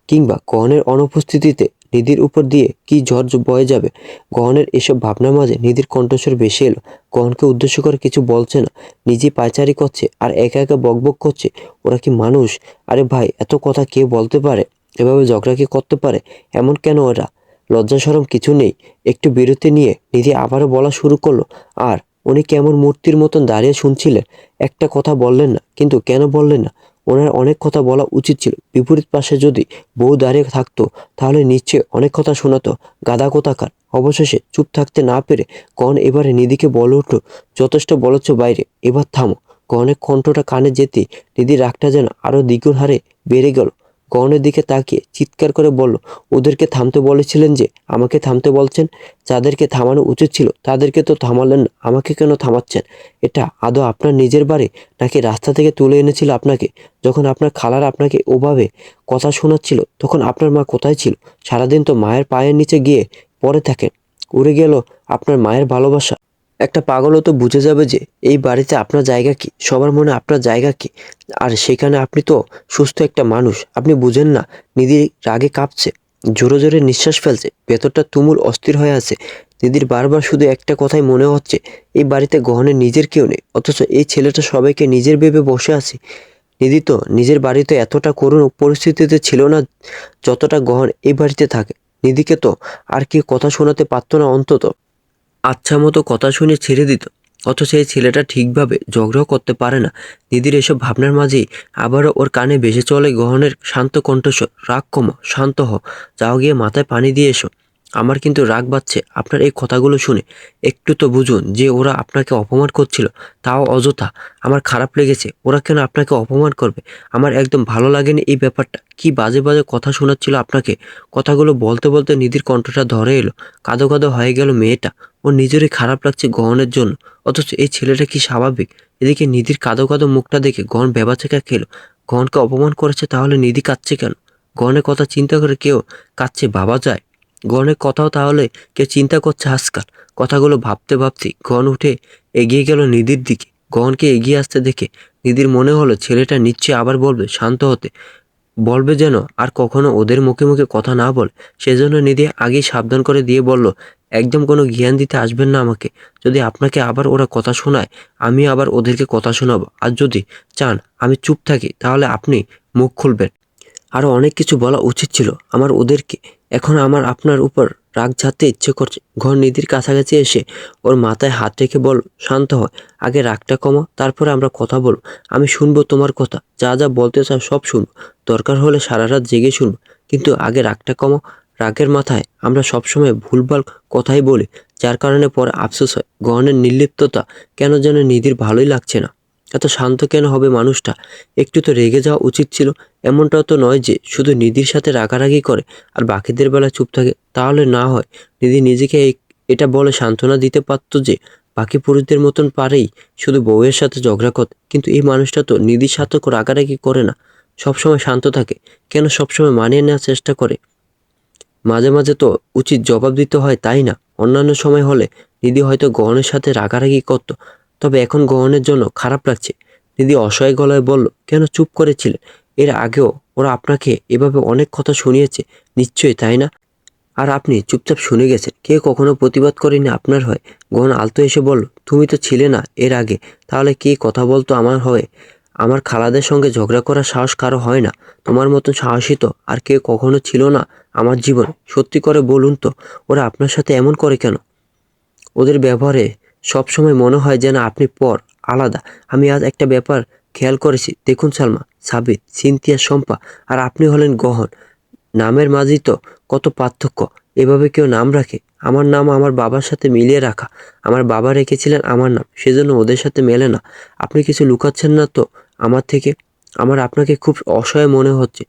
কিংবা গহনের অনুপস্থিতিতে নিধির উপর দিয়ে কি ঝড় বয়ে যাবে। গহনের এসব ভাবনার মাঝে নিধির কণ্ঠস্বর ভেসে এলো। গহনকে উদ্দেশ্য করে কিছু বলছে না, নিজে পায়চারি করছে আর একা একা বকবক করছে। ওরা কি মানুষ? আরে ভাই, এত কথা কে বলতে পারে? এভাবে ঝগড়া কি করতে পারে? এমন কেন ওরা? লজ্জা শরম কিছু নেই? একটু বিরতি নিয়ে নিধি আবারও বলা শুরু করলো। আর উনি কেমন মূর্তির মতন দাঁড়িয়ে শুনছিলেন। একটা কথা বললেন না। কিন্তু কেন বললেন না? ওনার অনেক কথা বলা উচিত ছিল। বিপরীত পাশে যদি বউ দাঁড়িয়ে থাকতো তাহলে নিশ্চয় অনেক কথা শোনাতো। গাদা কোথাকার। অবশেষে চুপ থাকতে না পেরে গহন এবারে নিধিকে বলে উঠল, যথেষ্ট বলেছ বাইরে, এবার থামো। গহনের কণ্ঠটা কানে যেতে নিধির রাগটা যেন আরো দ্বিগুণ হারে বেড়ে গেল। গহনের দিকে তাকিয়ে চিৎকার করে বলল, ওদেরকে থামতে বলেছিলেন যে আমাকে থামতে বলছেন? যাদেরকে থামানো উচিত ছিল তাদেরকে তো থামালেন না, আমাকে কেন থামাচ্ছেন? এটা আদৌ আপনার নিজের বাড়ি, নাকি রাস্তা থেকে তুলে এনেছিল আপনাকে? যখন আপনার খালার আপনাকে ওভাবে কথা শোনাচ্ছিল তখন আপনার মা কোথায় ছিল? সারাদিন তো মায়ের পায়ের নিচে গিয়ে পড়ে থাকেন। উড়ে গেল আপনার মায়ের ভালোবাসা। একটা পাগলও তো বুঝে যাবে যে এই বাড়িতে আপনার জায়গা কি, সবার মনে আপনার জায়গা কি। আর সেখানে আপনি তো সুস্থ একটা মানুষ, আপনি বুঝেন না? নিধি রাগে কাঁপছে, জোরে জোরে নিঃশ্বাস ফেলছে, ভেতরটা তুমুল অস্থির হয়ে আছে। নিধির বারবার শুধু একটা কথাই মনে হচ্ছে, এই বাড়িতে গহনের নিজের কেউ নেই, অথচ এই ছেলেটা সবাইকে নিজের ভেবে বসে আছে। নিধি তো নিজের বাড়িতে এতটা করুণ পরিস্থিতিতে ছিল না যতটা গহন এই বাড়িতে থাকে। নিধিকে তো আর কি কথা শোনাতে পারতো না অন্তত। আচ্ছা মতো কথা শুনে ছেড়ে দিত, অথচ এই ছেলেটা ঠিকভাবে ঝগড়াও করতে পারে না। নিধির এসব ভাবনার মাঝেই আবারও ওর কানে ভেসে চলে গহনের শান্ত কণ্ঠস্বর, রাগ কমো, শান্ত হও, যাও গিয়ে মাথায় পানি দিয়ে এসো। আমার কিন্তু রাগ বাড়ছে আপনার এই কথাগুলো শুনে। একটু তো বুঝুন যে ওরা আপনাকে অপমান করছিল, তাও অযথা। আমার খারাপ লেগেছে, ওরা কেন আপনাকে অপমান করবে? আমার একদম ভালো লাগেনি এই ব্যাপারটা। কি বাজে বাজে কথা শোনাচ্ছিল আপনাকে। কথাগুলো বলতে বলতে নিধির কণ্ঠটা ধরে এলো, কাঁদো কাঁদো হয়ে গেল মেয়েটা। ওর নিজেরই খারাপ লাগছে গহনের জন্য, অথচ এই ছেলেটা কি স্বাভাবিক? এদিকে নিধির কাঁদো কাঁদো মুখটা দেখে গহন ভ্যাবাচ্যাকা খেলো। গহনকে অপমান করেছে, তাহলে নিধি কাঁদছে কেন? গহনের কথা চিন্তা করে কেউ কাঁদছে ভাবা যায়? গহনের কথাও তাহলে কেউ চিন্তা করছে আজকাল? কথাগুলো ভাবতে ভাবতে গহন উঠে এগিয়ে গেল নিধির দিকে। গহনকে এগিয়ে আসতে দেখে নিধির মনে হলো ছেলেটা নিশ্চয়ই আবার বলবে শান্ত হতে, বলবে যেন আর কখনো ওদের মুখে মুখে কথা না বলে। সেজন্য নিধি আগেই সাবধান করে দিয়ে বলল, একদম কোনো জ্ঞান দিতে আসবেন না আমাকে। যদি আপনাকে আবার ওরা কথা শোনায়, আমি আবার ওদেরকে কথা শোনাবো। আর যদি চান আমি চুপ থাকি, তাহলে আপনি মুখ খুলবেন। আরো অনেক কিছু বলা উচিত ছিল আমার ওদেরকে। এখন আমার আপনার উপর রাগ ঝাড়তে ইচ্ছে করছে। ঘর নিধির কাছাকাছি এসে ওর মাথায় হাত রেখে বল, শান্ত হয়, আগে রাগটা কমা, তারপরে আমরা কথা বলবো। আমি শুনবো তোমার কথা, যা যা বলতে চাও সব শুনবো, দরকার হলে সারা রাত জেগে শুনবো, কিন্তু আগে রাগটা কমা। রাগের মাথায় আমরা সবসময় ভুলভাল কথাই বলি, যার কারণে পরে আফসোস হয়। গহনের নির্লিপ্ততা কেন যেন নিধির ভালোই লাগছে না। এত শান্ত কেন হবে মানুষটা? একটু তো রেগে যাওয়া উচিত ছিল। এমনটাও তো নয় যে শুধু নিধির সাথে রাগারাগি করে আর বাকিদের বেলা চুপ থাকে। তাহলে না হয় নিধি নিজেকে এটা বলে সান্ত্বনা দিতে পারতো যে বাকি পুরুষদের মতন পারেই শুধু বউয়ের সাথে ঝগড়া করতে। কিন্তু এই মানুষটা তো নিধির সাথে রাগারাগি করে না, সবসময় শান্ত থাকে। কেন সবসময় মানিয়ে নেওয়ার চেষ্টা করে? মাঝে মাঝে তো উচিত জবাব দিতে হয়, তাই না? অন্যান্য সময় হলে নিধি হয়তো গহনের সাথে রাগারাগি করতো, তবে এখন গহনের জন্য খারাপ লাগছে। নিধি অসহায় গলায় বলল, কেন চুপ করেছিলেন? এর আগেও ওরা আপনাকে এভাবে অনেক কথা শুনিয়েছে নিশ্চয়ই, তাই না? আর আপনি চুপচাপ শুনে গেছেন, কে কখনো প্রতিবাদ করেনি আপনার হয়ে? গহন আলতো এসে বলল, তুমি তো ছিলে না এর আগে, তাহলে কে কথা বলতো আমার হয়ে? আমার খালাদের সঙ্গে ঝগড়া করার সাহস কারো হয় না। তোমার মতন সাহসী তো আর কেউ কখনো ছিল না আমার জীবনে। সত্যি করে বলুন তো, ওরা আপনার সাথে এমন করে কেন? ওদের ব্যবহারে সবসময় মনে হয় যেন আপনি পর, আলাদা। আমি আজ একটা ব্যাপার খেয়াল করেছি, দেখুন সালমা, সাবিত, সিনথিয়া, শম্পা আর আপনি হলেন গহন। নামের মাঝেই তো কত পার্থক্য। এভাবে কেউ নাম রাখে? আমার নাম আমার বাবার সাথে মিলিয়ে রাখা। আমার বাবা রেখেছিলেন আমার নাম, সেজন্য ওদের সাথে মেলে না। আপনি কিছু লুকাচ্ছেন না তো আমার থেকে? আমার আপনাকে খুব অসহায় মনে হচ্ছে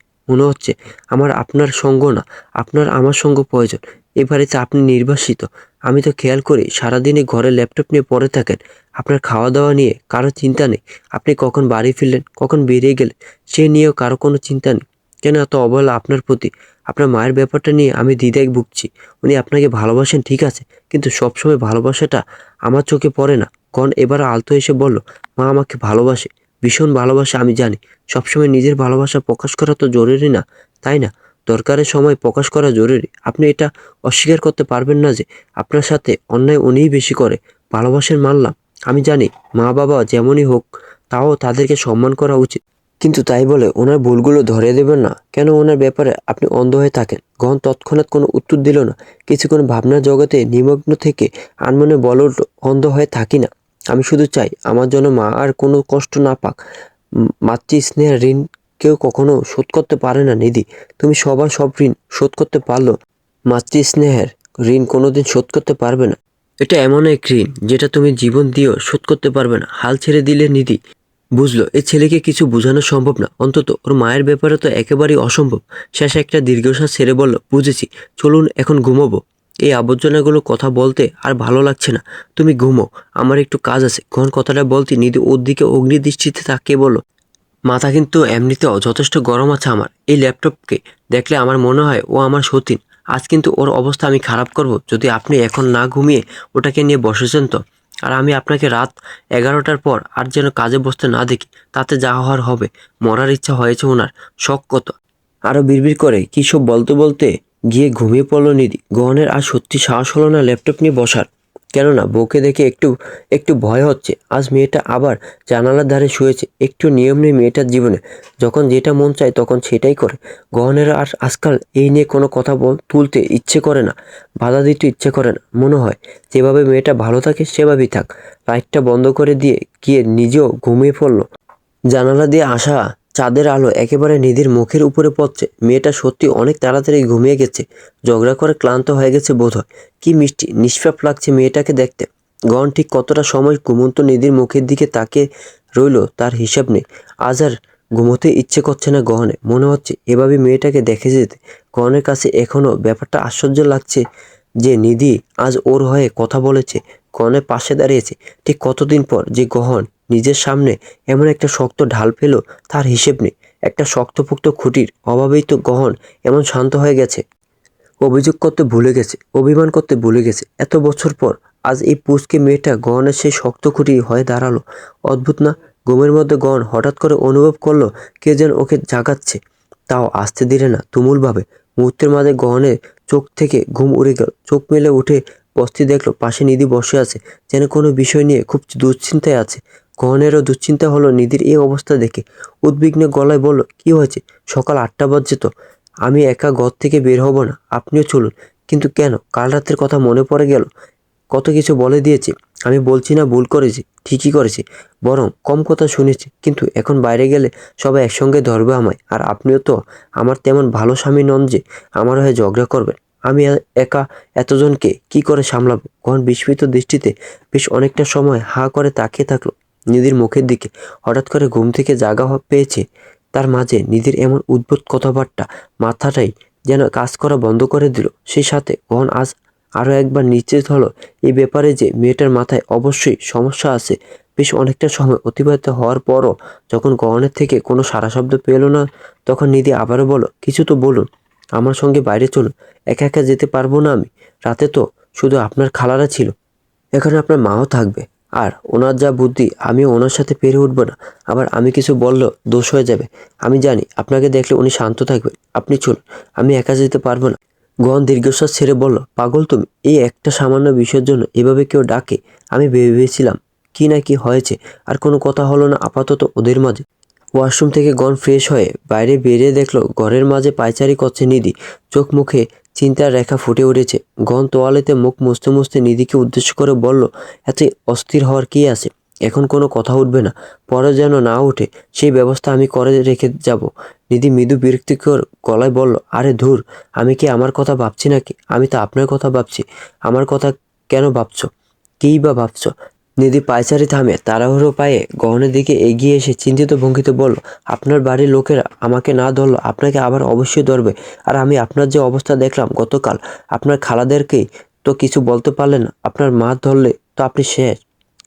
আমার আপনার সঙ্গ না, আপনার আমার সঙ্গ প্রয়োজন। এ বাড়িতে আপনি নির্বাসিত। আমি তো খেয়াল করি সারাদিনই ঘরে ল্যাপটপ নিয়ে পড়ে থাকেন। আপনার খাওয়া দাওয়া নিয়ে কারো চিন্তা নেই। আপনি কখন বাড়ি ফিরলেন, কখন বেরিয়ে গেলেন, সে নিয়েও কারো কোনো চিন্তা নেই। কেন এত অবহেলা আপনার প্রতি? আপনার মায়ের ব্যাপারটা নিয়ে আমি দ্বিধায় ভুগছি। উনি আপনাকে ভালোবাসেন ঠিক আছে, কিন্তু সবসময় ভালোবাসাটা আমার চোখে পড়ে না। কন এবার আলতো এসে বলল, মা আমাকে ভালোবাসে, ভীষণ ভালোবাসে আমি জানি। সবসময় নিজের ভালোবাসা প্রকাশ করা তো জরুরি না, তাই না? দরকারের সময় প্রকাশ করা জরুরি। আপনি এটা অস্বীকার করতে পারবেন না যে আপনার সাথে অন্যায় উনিই বেশি করে ভালোবাসেন, মানলাম। আমি জানি মা বাবা যেমনই হোক, তাও তাদেরকে সম্মান করা উচিত, কিন্তু তাই বলে ওনার ভুলগুলো ধরিয়ে দেবেন না। কেন ওনার ব্যাপারে আপনি অন্ধ হয়ে থাকেন? গহন তৎক্ষণাৎ কোনো উত্তর দিল না। কিছুক্ষণ ভাবনার জগতে নিমগ্ন থেকে আনমনে বলে উঠল, অন্ধ হয়ে থাকি না। আমি শুধু চাই আমার জন্য মা আর কোনো কষ্ট না পাক। মাতৃ স্নেহের ঋণ কেউ কখনো শোধ করতে পারে না নিধি। তুমি সবার সব ঋণ শোধ করতে পারলো, মাতৃ স্নেহের ঋণ কোনোদিন শোধ করতে পারবে না। এটা এমন এক ঋণ যেটা তুমি জীবন দিয়েও শোধ করতে পারবে না। হাল ছেড়ে দিলে নিধি বুঝলো এই ছেলেকে কিছু বোঝানো সম্ভব না, অন্তত ওর মায়ের ব্যাপারে তো একেবারেই অসম্ভব। শেষে একটা দীর্ঘশ্বাস ছেড়ে বলল, বুঝেছি, চলুন এখন ঘুমোবো। এই আবর্জনাগুলো কথা বলতে আর ভালো লাগছে না। তুমি ঘুমো, আমার একটু কাজ আছে। ঘন কথাটা বলতে নিধি ওর দিকে অগ্নিদৃষ্টিতে তাকিয়ে বলল, মাথা কিন্তু এমনিতেও যথেষ্ট গরম আছে আমার। এই ল্যাপটপকে দেখলে আমার মনে হয় ও আমার সতীন। আজ কিন্তু ওর অবস্থা আমি খারাপ করব যদি আপনি এখন না ঘুমিয়ে ওটাকে নিয়ে বসেছেন তো। আর আমি আপনাকে রাত 11টার পর আর যেন কাজে বসতে না দেখি, তাতে যা হওয়ার হবে। মরার ইচ্ছা হয়েছে ওনার, শখ কত। আরো বিড়বিড় করে কী সব বলতে বলতে গিয়ে ঘুমিয়ে পড়ল নিধি। গহনের আর সত্যি সাহস হলো না ল্যাপটপ নিয়ে বসার। কেননা বউকে দেখে একটু একটু ভয় হচ্ছে। আজ মেয়েটা আবার জানালার ধারে শুয়েছে। একটু নিয়ম নেই মেয়েটার জীবনে। যখন যেটা মন চায় তখন সেটাই করে। গহনের আর আজকাল এই নিয়ে কোনো কথা তুলতে ইচ্ছে করে না, বাধা দিতে ইচ্ছে করে না। মনে হয় যেভাবে মেয়েটা ভালো থাকে সেভাবেই থাক। লাইটটা বন্ধ করে দিয়ে গিয়ে নিজেও ঘুমিয়ে পড়ল। জানালা দিয়ে আসা চাঁদের আলো একেবারে নিধির মুখের উপরে পড়ছে। মেয়েটা সত্যি অনেক তাড়াতাড়ি ঘুমিয়ে গেছে। ঝগড়া করে ক্লান্ত হয়ে গেছে বোধহয়। কি মিষ্টি নিষ্পাপ লাগছে মেয়েটাকে দেখতে। গহন ঠিক কতটা সময় ঘুমন্ত নিধির মুখের দিকে তাকিয়ে রইল তার হিসাব নেই। আজ আর ঘুমোতে ইচ্ছে করছে না গহনে। মনে হচ্ছে এভাবে মেয়েটাকে দেখে যেতে। গহনের কাছে এখনো ব্যাপারটা আশ্চর্য লাগছে যে নিধি আজ ওর হয়ে কথা বলেছে, গহনের পাশে দাঁড়িয়েছে। ঠিক কতদিন পর যে গহন নিজের সামনে এমন একটা শক্ত ঢাল পেল তার হিসেব নেই। একটা শক্তপোক্ত খুঁটির অভাবেই তো গহন এমন শান্ত হয়ে গেছে। অভিযোগ করতে ভুলে গেছে, অভিমান করতে ভুলে গেছে। এত বছর পর আজ এই পুচকে মেয়েটা গহনের সেই শক্ত খুঁটি হয়ে দাঁড়ালো। অদ্ভুত না? ঘুমের মধ্যে গহন হঠাৎ করে অনুভব করলো কে যেন ওকে জাগাচ্ছে। তাও আস্তে ধীরে না, তুমুলভাবে। মুহূর্তের মাঝে গহনের চোখ থেকে ঘুম উড়ে গেল। চোখ মেলে উঠে বসতে দেখলো পাশে নিধি বসে আছে, যেন কোনো বিষয় নিয়ে খুব দুশ্চিন্তায় আছে। গহনেরও দুশ্চিন্তা হলো নিধির এই অবস্থা দেখে। উদ্বিগ্ন গলায় বলল, কি হয়েছে? সকাল 8টা বাজছে তো। আমি একা ঘর থেকে বের হব না, আপনিও চলুন। কিন্তু কেন? কাল রাতের কথা মনে পড়ে গেল। কত কিছু বলে দিয়েছি। আমি বলছি না ভুল করেছি, ঠিকই করেছি, বরং কম কথা শুনেছি। কিন্তু এখন বাইরে গেলে সবাই একসঙ্গে ধরবে আমায়। আর আপনিও তো আমার তেমন ভালো স্বামী নন যে আমার হয়ে ঝগড়া করবেন। আমি একা এতজনকে কি করে সামলাবো? গহন বিস্মিত দৃষ্টিতে বেশ অনেকটা সময় হা করে তাকিয়ে থাকলো নিধির মুখের দিকে। হঠাৎ করে ঘুম থেকে জাগা পেয়েছে তার মাঝে নিধির এমন উদ্ভট কথাবার্তা মাথাটাই যেন কাজ করা বন্ধ করে দিল। সেই সাথে গহন আজ আরও একবার নিশ্চিত হলো এই ব্যাপারে যে মেয়েটার মাথায় অবশ্যই সমস্যা আছে। বেশ অনেকটা সময় অতিবাহিত হওয়ার পরও যখন গহনের থেকে কোনো সাড়া শব্দ পেল না, তখন নিধি আবারও বলল, কিছু তো বলুন, আমার সঙ্গে বাইরে চলুন। একা একা যেতে পারবো না আমি। রাতে তো শুধু আপনার খালারা ছিল, এখানে আপনার মাও থাকবে। আর ওনার যা বুদ্ধি, আমিও ওনার সাথে পেরে উঠবো না। আবার আমি কিছু বললেও দোষ হয়ে যাবে। আমি জানি আপনাকে দেখলে উনি শান্ত থাকবেন। আপনি চলুন, আমি একা যেতে পারবো না। গহন দীর্ঘশ্বাস ছেড়ে বলল, পাগল তুমি? এই একটা সামান্য বিষয়ের জন্য এভাবে কেউ ডাকে? আমি ভেবেছিলাম কি না কি হয়েছে। আর কোনো কথা হলো না আপাতত ওদের মাঝে। ওয়াশরুম থেকে গহন ফ্রেশ হয়ে বাইরে বেরিয়ে দেখলো ঘরের মাঝে পায়চারি করছে নিধি। চোখ মুখে চিন্তার রেখা ফুটে উঠেছে। গহন তোয়ালেতে মুখ মুছতে মুছতে নিধিকে উদ্দেশ্য করে বলল, এত অস্থির হওয়ার কি আছে? এখন কোনো কথা উঠবে না। পরে যেন না উঠে সেই ব্যবস্থা আমি করে রেখে যাব। নিধি মৃদু বিরক্তিকর গলায় বলল, আরে ধুর, আমি কি আমার কথা ভাবছি নাকি? আমি তো আপনার কথা ভাবছি। আমার কথা কেন ভাবছো? কিই বা ভাবছো? নিধি পায়চারি থামে তাড়াহুড়ো পায়ে গহনের দিকে এগিয়ে এসে চিন্তিত ভঙ্গিতে বলল, আপনার বাড়ির লোকেরা আমাকে না ধরলো আপনাকে আবার অবশ্যই ধরবে। আর আমি আপনার যে অবস্থা দেখলাম গতকাল, আপনার খালাদেরকেই তো কিছু বলতে পারলেন না। আপনার মা ধরলে তো আপনি শেষ।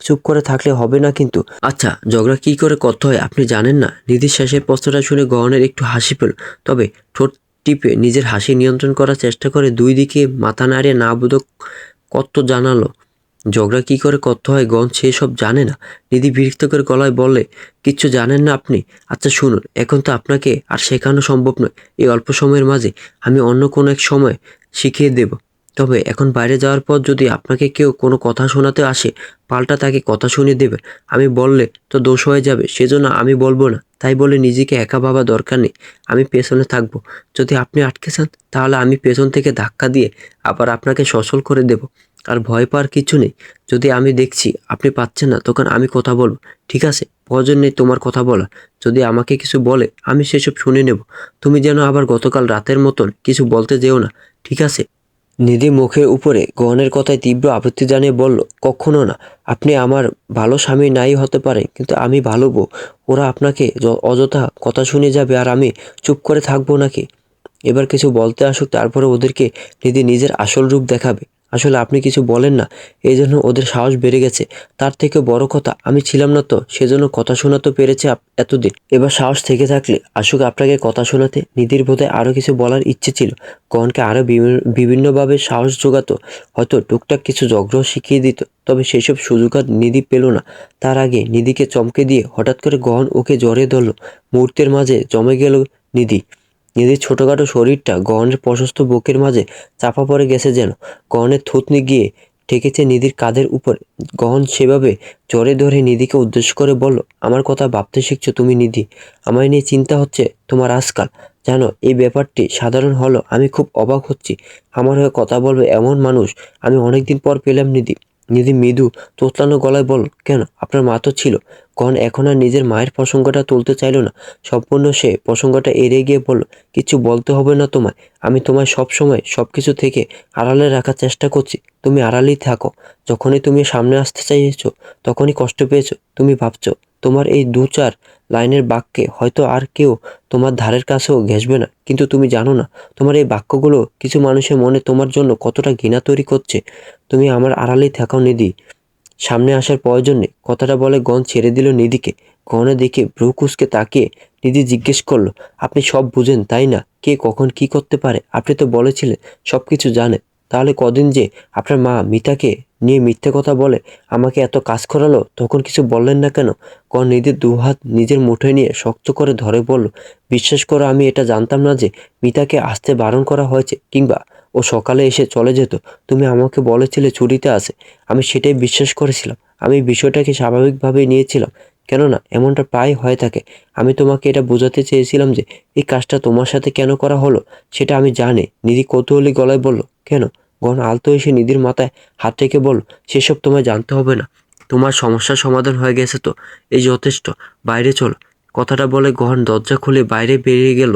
চুপ করে থাকলে হবে না কিন্তু। আচ্ছা, ঝগড়া কি করে করতে হয় আপনি জানেন না? নিধির শেষের প্রশ্নটা শুনে গহনের একটু হাসি পেল। তবে ঠোঁট টিপে নিজের হাসি নিয়ন্ত্রণ করার চেষ্টা করে দুই দিকে মাথা নাড়িয়ে না বোধক কত জানালো। ঝগড়া কি করে করতে হয় গন সেসব জানে না। নিধি বিরক্তকর গলায় বললে, কিচ্ছু জানেন না আপনি? আচ্ছা শুনুন, এখন তো আপনাকে আর শেখানো সম্ভব নয় এই অল্প সময়ের মাঝে। আমি অন্য কোনো এক সময় শিখিয়ে দেব। তবে এখন বাইরে যাওয়ার পর যদি আপনাকে কেউ কোনো কথা শোনাতে আসে, পাল্টা তাকে কথা শুনিয়ে দেবেন। আমি বললে তো দোষ হয়ে যাবে, সেজন্য আমি বলবো না। তাই বলে নিজেকে একা ভাবা দরকার নেই। আমি পেছনে থাকবো। যদি আপনি আটকে যান তাহলে আমি পেছন থেকে ধাক্কা দিয়ে আবার আপনাকে সচল করে দেব। আর ভয় পাওয়ার কিছু নেই। যদি আমি দেখছি আপনি পাচ্ছেন না, তখন আমি কথা বলবো। ঠিক আছে? প্রয়োজন নেই তোমার কথা বলার। যদি আমাকে কিছু বলে আমি সেসব শুনে নেব। তুমি যেন আবার গতকাল রাতের মতন কিছু বলতে যেও না, ঠিক আছে? নিধি মুখের উপরে গহনের কথায় তীব্র আপত্তি জানিয়ে বলল, কখনো না। আপনি আমার ভালো স্বামী নাই হতে পারে, কিন্তু আমি ভালো বউ। ওরা আপনাকে অযথা কথা শুনে যাবে আর আমি চুপ করে থাকবো নাকি? এবার কিছু বলতে আসুক, তারপরে ওদেরকে নিধি নিজের আসল রূপ দেখাবে। আসলে আপনি কিছু বলেন না, এই জন্য ওদের সাহস বেড়ে গেছে। তার থেকে বড় কথা, আমি ছিলাম না তো, সেজন্য কথা শোনাতে পেরেছে এতদিন। এবার সাহস থেকে থাকলে আসুক আপনাকে কথা শোনাতে। নিধির বোধহয় আরও কিছু বলার ইচ্ছে ছিল, গহনকে আরও বিভিন্নভাবে সাহস যোগাতো, হয়তো টুকটাক কিছু ঝগড়াও শিখিয়ে দিত। তবে সেসব সুযোগ আর নিধি পেল না। তার আগে নিধিকে চমকে দিয়ে হঠাৎ করে গহন ওকে জড়িয়ে ধরল। মুহূর্তের মাঝে জমে গেল নিধি। নিধির ছোটখাটো শরীরটা গহনের প্রশস্ত বুকের মাঝে চাপা পড়ে গেছে যেন। গহনের থুতনি গিয়ে ঠেকেছে নিধির কাঁধের উপরে। গহন সেভাবে জোরে ধরে নিধিকে উদ্দেশ্য করে বলল, আমার কথা ভাবতে শিখছো তুমি নিধি? আমায় নিয়ে চিন্তা হচ্ছে তোমার আজকাল? জানো, এই ব্যাপারটি সাধারণ হলো আমি খুব অবাক হচ্ছি। আমার হয়ে কথা বলবে এমন মানুষ আমি অনেকদিন পর পেলাম নিধি। নিধি মৃদু তোতলানো গলায় বলল, কেন, আপনার মা তো ছিল। গহন এখন আর নিজের মায়ের প্রসঙ্গটা তুলতে চাইল না। সম্পূর্ণ সে প্রসঙ্গটা এড়িয়ে গিয়ে বলল, কিছু বলতে হবে না তোমায়। আমি তোমায় সবসময় সবকিছু থেকে আড়ালে রাখার চেষ্টা করছি। তুমি আড়ালেই থাকো। যখনই তুমি সামনে আসতে চাইছো তখনই কষ্ট পেয়েছো। তুমি ভাবছো তোমার এই 2-4 লাইনের বাক্যে হয়তো আর কেউ তোমার ধারের কাছেও ঘেঁষবে না, কিন্তু তুমি জানো না তোমার এই বাক্যগুলো কিছু মানুষের মনে তোমার জন্য কতটা ঘৃণা তৈরি করছে। তুমি আমার আড়ালেই থাকো নিধি, সামনে আসার প্রয়োজন নেই। কথাটা বলে গহন ছেড়ে দিল নিধিকে। গহনের দিকে ভ্রু কুঁচকে তাকিয়ে নিধি জিজ্ঞেস করলো, আপনি সব বুঝেন তাই না? কে কখন কি করতে পারে আপনি তো বলেছিলেন সবকিছু জানেন। তাহলে কদিন যে আপনার মা মিতাকে নিয়ে মিথ্যে কথা বলে আমাকে এত কাজ করালো, তখন কিছু বললেন না কেন? গহন নিধির দুহাত নিজের মুঠোয় নিয়ে শক্ত করে ধরে বলল, বিশ্বাস করো আমি এটা জানতাম না যে মিতাকে আসতে বারণ করা হয়েছে, কিংবা ও সকালে এসে চলে যেত। তুমি আমাকে বলেছিলে ছুটিতে আছে, আমি সেটাই বিশ্বাস করেছিলাম। আমি বিষয়টাকে স্বাভাবিকভাবেই নিয়েছিলাম, কেননা এমনটা প্রায় হয়ে থাকে। আমি তোমাকে এটা বোঝাতে চেয়েছিলাম যে এই কাজটা তোমার সাথে কেন করা হলো সেটা আমি জানি। নিধি কৌতূহলী গলায় বলল, কেন? গহন আলতো এসে নিধির মাথায় হাত রেখে বলল, সেসব তোমায় জানতে হবে না। তোমার সমস্যার সমাধান হয়ে গেছে তো, এই যথেষ্ট। বাইরে চলো। কথাটা বলে গহন দরজা খুলে বাইরে বেরিয়ে গেল।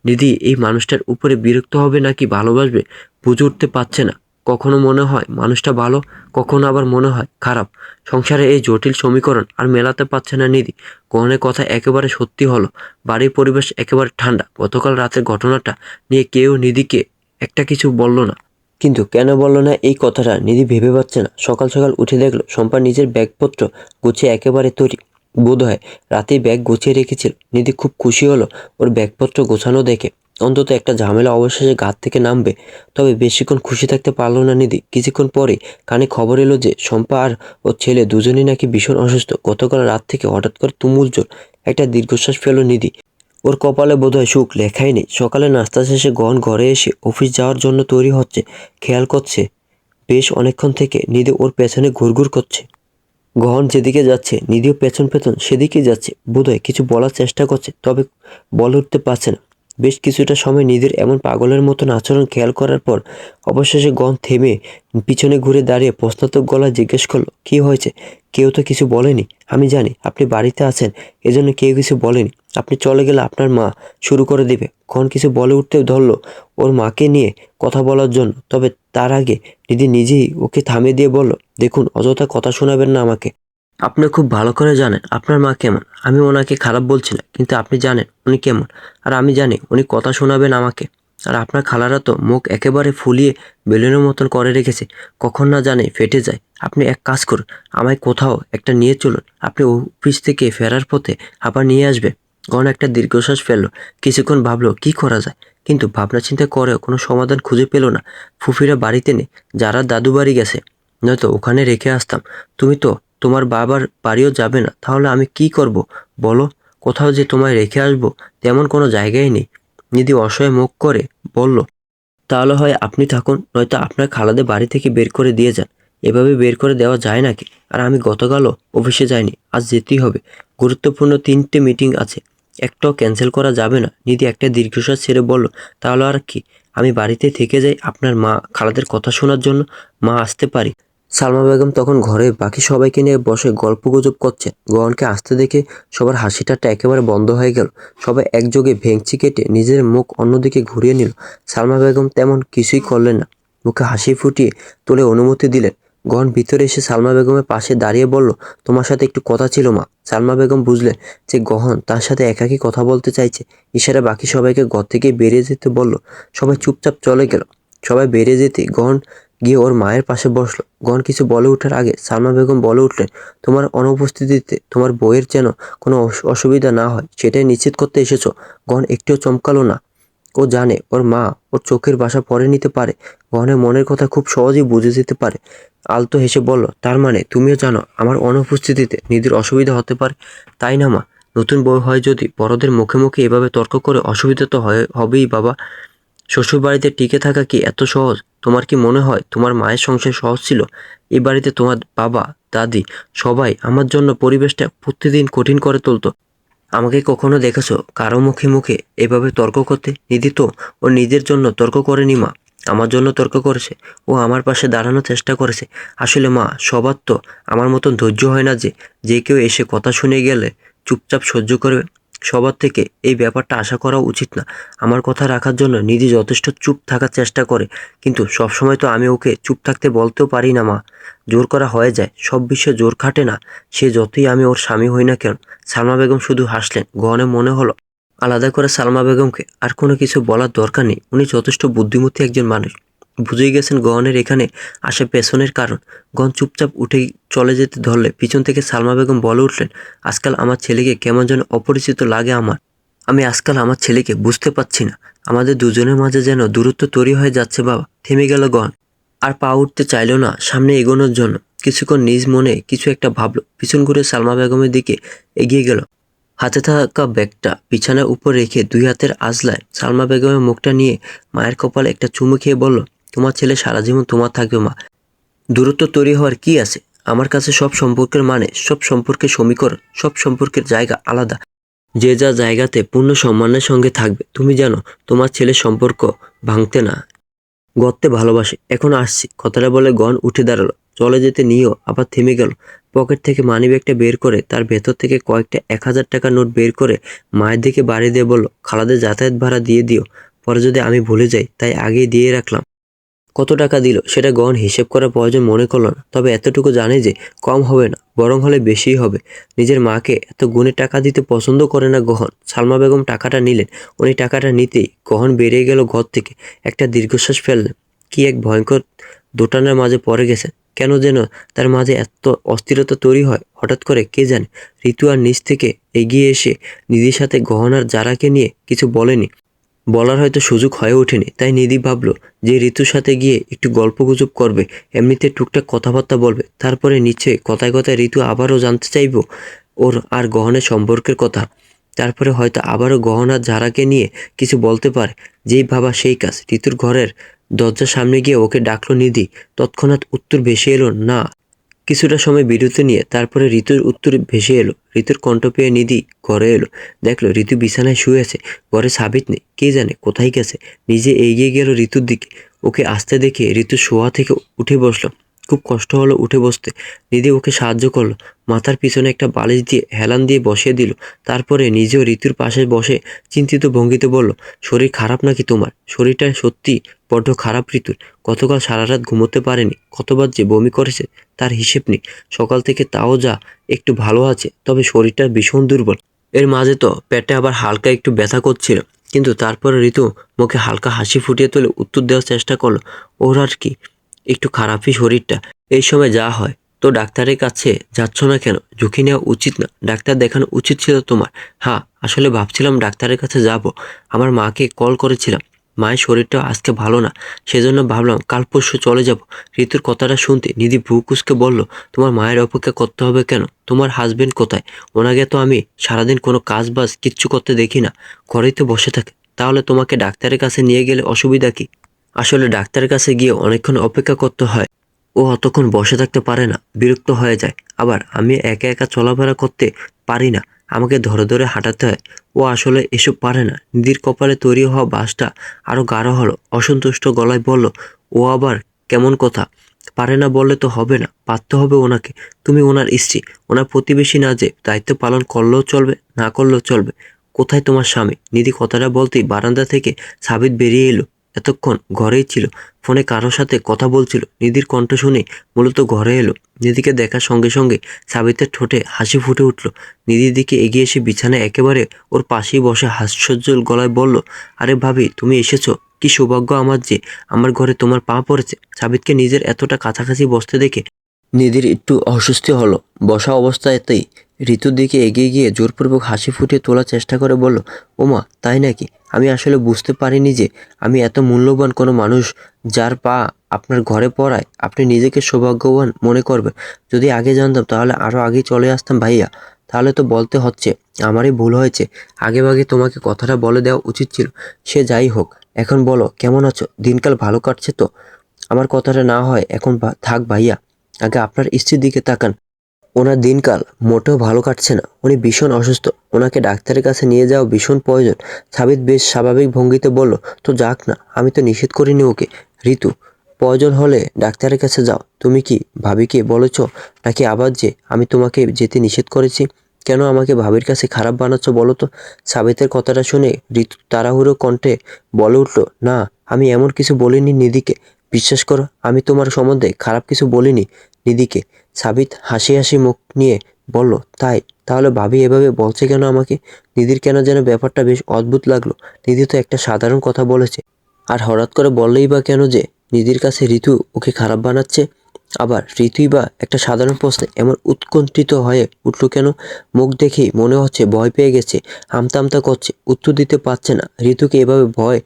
নিধি এই মানুষটার উপরে বিরক্ত হবে নাকি ভালোবাসবে বুঝে উঠতে পারছে না। কখনো মনে হয় মানুষটা ভালো, কখনো আবার মনে হয় খারাপ। সংসারে এই জটিল সমীকরণ আর মেলাতে পারছে না নিধি। গহনের কথা একেবারে সত্যি হলো। বাড়ির পরিবেশ একেবারে ঠান্ডা। গতকাল রাতের ঘটনাটা নিয়ে কেউ নিধিকে একটা কিছু বলল না। কিন্তু কেন বলল না এই কথাটা নিধি ভেবে পাচ্ছে না। সকাল সকাল উঠে দেখলো শম্পা নিজের ব্যাগপত্র গুছিয়ে একেবারে তৈরি। বোধহয় রাতেই ব্যাগ গুছিয়ে রেখেছিল। নিধি খুব খুশি হলো ওর ব্যাগপত্র গোছানো দেখে। অন্তত একটা ঝামেলা অবশেষে ঘাত থেকে নামবে। তবে বেশিক্ষণ খুশি থাকতে পারলো না নিধি। কিছুক্ষণ পরে কানে খবর এলো যে শম্পা আর ওর ছেলে দুজনেই নাকি ভীষণ অসুস্থ। গতকাল রাত থেকে হঠাৎ করে তুমুল জ্বর। একটা দীর্ঘশ্বাস ফেল নিধি। ওর কপালে বোধহয় সুখ লেখাই নেই। সকালে নাস্তা শেষে গহন ঘরে এসে অফিস যাওয়ার জন্য তৈরি হচ্ছে। খেয়াল করছে বেশ অনেকক্ষণ থেকে নিধি ওর পেছনে ঘুরঘুর করছে। গহন যেদিকে যাচ্ছে নিধিও পেছন পেছন সেদিকে যাচ্ছে। বোধহয় কিছু বলার চেষ্টা করছে, তবে বলে উঠতে পারছে না। বেশ কিছুটা সময় নিধির এমন পাগলের মতন আচরণ খেয়াল করার পর অবশেষে গহন থেমে পিছনে ঘুরে দাঁড়িয়ে প্রশ্নাত্মক গলায় জিজ্ঞেস করলো, কি হয়েছে? কেউ তো কিছু বলেনি। আমি জানি আপনি বাড়িতে আছেন, এজন্য কেউ কিছু বলেনি। আপনি চলে গেলে আপনার মা শুরু করে দিবে। গহন কিছু বলে উঠতে ধরলো ওর মাকে নিয়ে কথা বলার জন্য, তবে তার আগে নিধি নিজেই ওকে থামিয়ে দিয়ে বলল, দেখুন, অযথা কথা শোনাবেন না আমাকে। আপনি খুব ভালো করে জানেন আপনার মা কেমন। আমি ওনাকে খারাপ বলছি না, কিন্তু আপনি জানেন উনি কেমন। আর আমি জানি উনি কথা শোনাবেন আমাকে। আর আপনার খালারা তো মুখ একেবারে ফুলিয়ে বেলুনের মতন করে রেখেছে, কখন না জানে ফেটে যায়। আপনি এক কাজ করুন, আমায় কোথাও একটা নিয়ে চলুন। আপনি অফিস থেকে ফেরার পথে আবার নিয়ে আসবে। গহন একটা দীর্ঘশ্বাস ফেললো। কিছুক্ষণ ভাবলো কি করা যায়, কিন্তু ভাবনা চিন্তা করেও কোনো সমাধান খুঁজে পেল না। ফুফিরা বাড়িতে নেই, যারা দাদু বাড়ি গেছে, নয়তো ওখানে রেখে আসতাম। তুমি তো তোমার বাবার বাড়িও যাবে না, তাহলে আমি কি করব বলো? কোথাও যে তোমায় রেখে আসবো তেমন কোনো জায়গায় নেই। নিধি অসহায় মুখ করে বলল, তাহলে হয় আপনি থাকুন, নয়তো আপনার খালাদের বাড়ি থেকে বের করে দিয়ে যান। এভাবে বের করে দেওয়া যায় নাকি? আর আমি গতকালও অফিসে যাইনি, আজ যেতেই হবে। গুরুত্বপূর্ণ 3টে মিটিং আছে, একটাও ক্যান্সেল করা যাবে না। নিধি একটা দীর্ঘশ্বাস ছেড়ে বলল, তাহলে আর কি, আমি বাড়িতে থেকে যাই আপনার মা খালাদের কথা শোনার জন্য। মা আসতে পারি। সালমা বেগম তখন ঘরে বাকি সবাইকে নিয়ে বসে গল্পগুজব করছে। গহনকে আসতে দেখে সবার হাসি ঠাট্টা একেবারে বন্ধ হয়ে গেল। সবাই একযোগে ভেংচি কেটে নিজের মুখ অন্যদিকে ঘুরিয়ে নিল। সালমা বেগম তেমন কিছুই করলেন না, মুখে হাসি ফুটিয়ে তুলে অনুমতি দিলেন। গহন ভিতরে এসে সালমা বেগমের পাশে দাঁড়িয়ে বলল, তোমার সাথে একটু কথা ছিল মা। সালমা বেগম বুঝলেন যে গহন তার সাথে একাকী কথা বলতে চাইছে। ইশারা বাকি সবাইকে ঘর থেকে বেরিয়ে যেতে বলল। সবাই চুপচাপ চলে গেল। সবাই বেরিয়ে যেতে গহন গিয়ে ওর মায়ের পাশে বসলো। গহন কিছু বলে ওঠার আগে সালমা বেগম বলে উঠলেন, তোমার অনুপস্থিতিতে তোমার বউয়ের যেন কোনো অসুবিধা না হয় সেটাই নিশ্চিত করতে এসেছো। গহন একটুও চমকালো না। ও জানে ওর মা ওর চোখের ভাষা পড়ে নিতে পারে। গহনের মনের কথা খুব সহজেই বুঝে যেতে পারে। আলতো হেসে বলল, তার মানে তুমিও জানো আমার অনুপস্থিতিতে নিধির অসুবিধা হতে পারে, তাই না মা? নতুন বউ হয় যদি বড়দের মুখে মুখে এভাবে তর্ক করে, অসুবিধা তো হবেই বাবা। শ্বশুরবাড়িতে টিকে থাকা কি এত সহজ? তোমার কি মনে হয় তোমার মায়ের সংসার সহজ ছিল? এই বাড়িতে তোমার বাবা, দাদি সবাই আমার জন্য পরিবেশটা প্রতিদিন কঠিন করে তুলতো। আমাকে কখনো দেখেছো কারো মুখে মুখে এভাবে তর্ক করতে? নিধি তো ও নিজের জন্য তর্ক করেনি মা, আমার জন্য তর্ক করেছে। ও আমার পাশে দাঁড়ানোর চেষ্টা করেছে। আসলে মা, সবার তো আমার মতন ধৈর্য হয় না যে যে কেউ এসে কথা শুনে গেলে চুপচাপ সহ্য করবে। সবার থেকে এই ব্যাপারটা আশা করা উচিত না। আমার কথা রাখার জন্য নিধি যথেষ্ট চুপ থাকার চেষ্টা করে, কিন্তু সবসময় তো আমি ওকে চুপ থাকতে বলতেও পারি না মা। জোর করা হয়ে যায়, সব বিষয়ে জোর খাটে না। সে যতই আমি ওর স্বামী হই না কেন। সালমা বেগম শুধু হাসলেন। গহনে মনে হলো আলাদা করে সালমা বেগমকে আর কোনো কিছু বলার দরকার নেই। উনি যথেষ্ট বুদ্ধিমতী একজন মানুষ। বুঝেই গেছেন গহনের এখানে আসে পেছনের কারণ। গহন চুপচাপ উঠে চলে যেতে ধরলে পিছন থেকে সালমা বেগম বলে উঠলেন, আজকাল আমার ছেলেকে কেমন যেন অপরিচিত লাগে আমার। আমি আজকাল আমার ছেলেকে বুঝতে পারছি না। আমাদের দুজনের মাঝে যেন দূরত্ব তৈরি হয়ে যাচ্ছে বাবা। থেমে গেল গহন। আর পা উঠতে চাইলো না সামনে এগোনোর জন্য। কিছুক্ষণ নিজ মনে কিছু একটা ভাবলো, পিছন ঘুরে সালমা বেগমের দিকে এগিয়ে গেল। হাতে থাকা ব্যাগটা বিছানার উপর রেখে দুই হাতের আঁচলায় সালমা বেগমের মুখটা নিয়ে মায়ের কপালে একটা চুমু খেয়ে বলল, তোমার ছেলে সারা জীবন তোমার থাকবে মা। দূরত্ব তৈরি হওয়ার কি আছে? আমার কাছে সব সম্পর্কের মানে, সব সম্পর্কের সমীকরণ, সব সম্পর্কের জায়গা আলাদা। যে যা জায়গাতে পূর্ণ সম্মানের সঙ্গে থাকবে। তুমি জানো তোমার ছেলের সম্পর্ক ভাঙতে না, গড়তে ভালোবাসে। এখন আসছি, কথাটা বলে গন উঠে দাঁড়ালো। চলে যেতে নিয়েও আবার থেমে গেল। পকেট থেকে মানিব্যাগটা বের করে তার ভেতর থেকে কয়েকটা 1000 টাকার নোট বের করে মায়ের দিকে বাড়িয়ে দিয়ে বলল, খালাদের যাতায়াত ভাড়া দিয়ে দিও, পরে যদি আমি ভুলে যাই তাই আগেই দিয়ে রাখলাম। কত টাকা দিল সেটা গহন হিসেব করার প্রয়োজন মনে করলো না, তবে এতটুকু জানে যে কম হবে না, বরং হলে বেশিই হবে। নিজের মাকে এত গুণে টাকা দিতে পছন্দ করে না গহন। সালমা বেগম টাকাটা নিলেন। উনি টাকাটা নিতেই গহন বেরিয়ে গেল ঘর থেকে। একটা দীর্ঘশ্বাস ফেললেন। কি এক ভয়ঙ্কর দোটানার মাঝে পড়ে গেছে। কেন যেন তার মাঝে এত অস্থিরতা তৈরি হয় হঠাৎ করে কে জানে। ঋতু আর নিচ থেকে এগিয়ে এসে নিধির সাথে গহনার যারাকে নিয়ে কিছু বলেনি, বলার হয়তো সুযোগ হয়ে ওঠেনি। তাই নিধি ভাবলো যে ঋতুর সাথে গিয়ে একটু গল্পগুজব করবে, এমনিতে টুকটাক কথাবার্তা বলবে। তারপরে নিশ্চয়ই কথায় কথায় ঋতু আবারও জানতে চাইবো ওর আর গহনের সম্পর্কের কথা। তারপরে হয়তো আবারও গহনার যারাকে নিয়ে কিছু বলতে পারে। যেই ভাবা সেই কাজ। ঋতুর ঘরের দরজার সামনে গিয়ে ওকে ডাকলো নিধি। তৎক্ষণাৎ উত্তর ভেসে এলো না। কিছুটা সময় বিরতি নিয়ে তারপরে ঋতুর উত্তর ভেসে এলো। ঋতুর কণ্ঠ পেয়ে নিধি ঘরে এলো। দেখলো ঋতু বিছানায় শুয়ে আছে। ঘরে সাবিত নেই, কে জানে কোথায় গেছে। নিজে এগিয়ে গেল ঋতুর দিকে। ওকে আসতে দেখে ঋতু শোয়া থেকে উঠে বসলো। খুব কষ্ট হলো উঠে বসতে। নিধি ওকে সাহায্য করলো। মাথার পিছনে একটা বালিশ দিয়ে হেলান দিয়ে বসিয়ে দিল। তারপরে নিজেও ঋতুর পাশে বসে চিন্তিত ভঙ্গিতে বলল, শরীর খারাপ নাকি তোমার? শরীরটা সত্যি বড্ড খারাপ ঋতুর। গতকাল সারা রাত ঘুমোতে পারেনি, কতবার যে বমি করেছে তার হিসেব নেই। সকাল থেকে তাও যা একটু ভালো আছে, তবে শরীরটা ভীষণ দুর্বল। এর মাঝে তো পেটে আবার হালকা একটু ব্যথা করছিল। কিন্তু তারপরে ঋতু মুখে হালকা হাসি ফুটিয়ে তুলে উত্তর দেওয়ার চেষ্টা করলো, ওর আর কি, একটু খারাপই শরীরটা। এই সময় যা হয়। তো ডাক্তারের কাছে যাচ্ছ না কেন? ঝুঁকি নেওয়া উচিত না? ডাক্তার দেখানো উচিত ছিল তোমার। হ্যাঁ, আসলে ভাবছিলাম ডাক্তারের কাছে যাব। আমার মাকে কল করেছিলাম। মায়ের শরীরটা আজকে ভালো না, সেজন্য ভাবলাম কাল পরশু চলে যাব। ঋতুর কথাটা শুনতে নিধি ভ্রু কুঁচকে বলল, তোমার মায়ের অপেক্ষা করতে হবে কেন? তোমার হাজবেন্ড কোথায়? ওনাকে তো আমি সারাদিন কোনো কাজ বাজ কিচ্ছু করতে দেখি না, ঘরেই তো বসে থাকে। তাহলে তোমাকে ডাক্তারের কাছে নিয়ে গেলে অসুবিধা কি? আসলে ডাক্তারের কাছে গিয়ে অনেকক্ষণ অপেক্ষা করতে হয়। ও অতক্ষণ বসে থাকতে পারে না, বিরক্ত হয়ে যায়। আবার আমি একা একা চলাফেরা করতে পারি না, আমাকে ধরে ধরে হাঁটাতে হয়। ও আসলে এসব পারে না। নিধির কপালে তৈরি হওয়া বাসটা আরো গাঢ় হলো। অসন্তুষ্ট গলায় বলল, ও আবার কেমন কথা? পারে না বললে তো হবে না, পারতে হবে ওনাকে। তুমি ওনার স্ত্রী, ওনার প্রতিবেশী না যে দায়িত্ব পালন করলেও চলবে, না করলেও চলবে। কোথায় তোমার স্বামী? নিধি কথাটা বলতেই বারান্দা থেকে সাবিত বেরিয়ে এলো। এতক্ষণ ঘরেই ছিল, ফোনে কারোর সাথে কথা বলছিল। নিধির কণ্ঠ শুনে মূলত ঘরে এলো। নিধিকে দেখার সঙ্গে সঙ্গে সাবিতের ঠোঁটে হাসি ফুটে উঠল। নিধির দিকে এগিয়ে এসে বিছানায় একেবারে ওর পাশেই বসে হাস্যোজ্জ্বল গলায় বলল, আরে ভাবি, তুমি এসেছো? কি সৌভাগ্য আমার যে আমার ঘরে তোমার পা পড়েছে। সাবিতকে নিজের এতটা কাছাকাছি বসতে দেখে নিধির একটু অস্বস্তি হলো। বসা অবস্থাতেই ঋতুর দিকে এগিয়ে গিয়ে জোরপূর্বক হাসি ফুটিয়ে তোলার চেষ্টা করে বলল, ওমা তাই নাকি? আমি আসলে বুঝতে পারিনি যে আমি এত মূল্যবান কোনো মানুষ যার পা আপনার ঘরে পড়ায় আপনি নিজেকে সৌভাগ্যবান মনে করবেন। যদি আগে জানতাম তাহলে আরো আগেই চলে আসতাম ভাইয়া। তাহলে তো বলতে হচ্ছে আমারই ভুল হয়েছে, আগেভাগে তোমাকে কথাটা বলে দেওয়া উচিত ছিল। সে যাই হোক, এখন বলো কেমন আছো, দিনকাল ভালো কাটছে তো? আমার কথাটা না হয় এখন থাক ভাইয়া, আগে আপনার স্ত্রীর দিকে তাকান। ওনার দিনকাল মোটেও ভালো কাটছে না, উনি ভীষণ অসুস্থ, ওনাকে ডাক্তারের কাছে নিয়ে যাওয়া ভীষণ প্রয়োজন। সাবিত বেশ স্বাভাবিক ভঙ্গিতে বলল, তো যাক না, আমি তো নিষেধ করিনি ওকে। ঋতু, প্রয়োজন হলে ডাক্তারের কাছে যাও। তুমি কি ভাবিকে বলেছ নাকি আবার যে আমি তোমাকে যেতে নিষেধ করেছি? কেন আমাকে ভাবির কাছে খারাপ বানাচ্ছ বলো তো? সাবিতের কথাটা শুনে ঋতু তাড়াহুড়ো কণ্ঠে বলে উঠল, না, আমি এমন কিছু বলিনি নিধিকে। বিশ্বাস করো, আমি তোমার সম্বন্ধে খারাপ কিছু বলিনি নিধিকে। সাবিত হাসি হাসি মুখ নিয়ে বলল, তাই? তাহলে ভাবি এভাবে বলছে কেন আমাকে? নিধির কেন যেন ব্যাপারটা বেশ অদ্ভুত লাগলো। নিধি তো একটা সাধারণ কথা বলেছে, আর হঠাৎ করে বললেই বা কেন যে নিধির কাছে ঋতু ওকে খারাপ বানাচ্ছে? আবার ঋতুই বা একটা সাধারণ প্রশ্নে এমন উৎকণ্ঠিত হয়ে উঠল কেন? মুখ দেখেই মনে হচ্ছে ভয় পেয়ে গেছে, আমতা আমতা করছে, উত্তর দিতে পারছে না। ঋতুকে এভাবে ভয়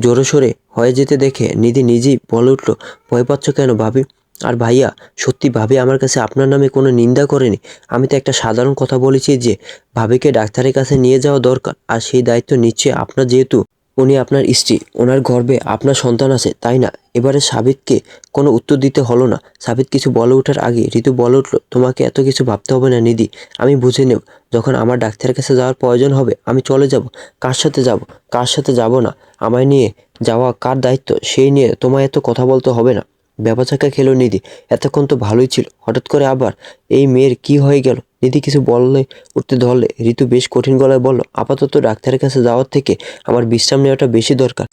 জোরসোরে হয়ে যেতে দেখে নিধি নিজেই বলে উঠল, ভয় পাচ্ছ কেন ভাবি? আর ভাইয়া, সত্যি ভাবি আমার কাছে আপনার নামে কোনো নিন্দা করেনি। আমি তো একটা সাধারণ কথা বলেছি যে ভাবিকে ডাক্তারের কাছে নিয়ে যাওয়া দরকার, আর সেই দায়িত্ব নিচ্ছে আপনার, যেহেতু উনি আপনার স্ত্রী, ওনার গর্ভে আপনার সন্তান আছে, তাই না? এবারে সাবিতকে কোনো উত্তর দিতে হলো না। সাবিত কিছু বলে ওঠার আগে ঋতু বলে উঠল, তোমাকে এত কিছু ভাবতে হবে না নিধি, আমি বুঝে নেব। যখন আমার ডাক্তারের কাছে যাওয়ার প্রয়োজন হবে আমি চলে যাব। কার সাথে যাব, কার সাথে যাব না, আমায় নিয়ে যাওয়া কার দায়িত্ব সেই নিয়ে তোমায় এত কথা বলতে হবে না। ব্যাপাচাকা খেলো নিধি। এতক্ষণ তো ভালোই ছিল, হঠাৎ করে আবার এই মেয়ের কি হয়ে গেল? নিধি কিছু বললে উঠতে ধরলে ঋতু বেশ কঠিন গলায় বলল, আপাতত ডাক্তারের কাছে যাওয়ার থেকে আমার বিশ্রাম নেওয়াটা বেশি দরকার।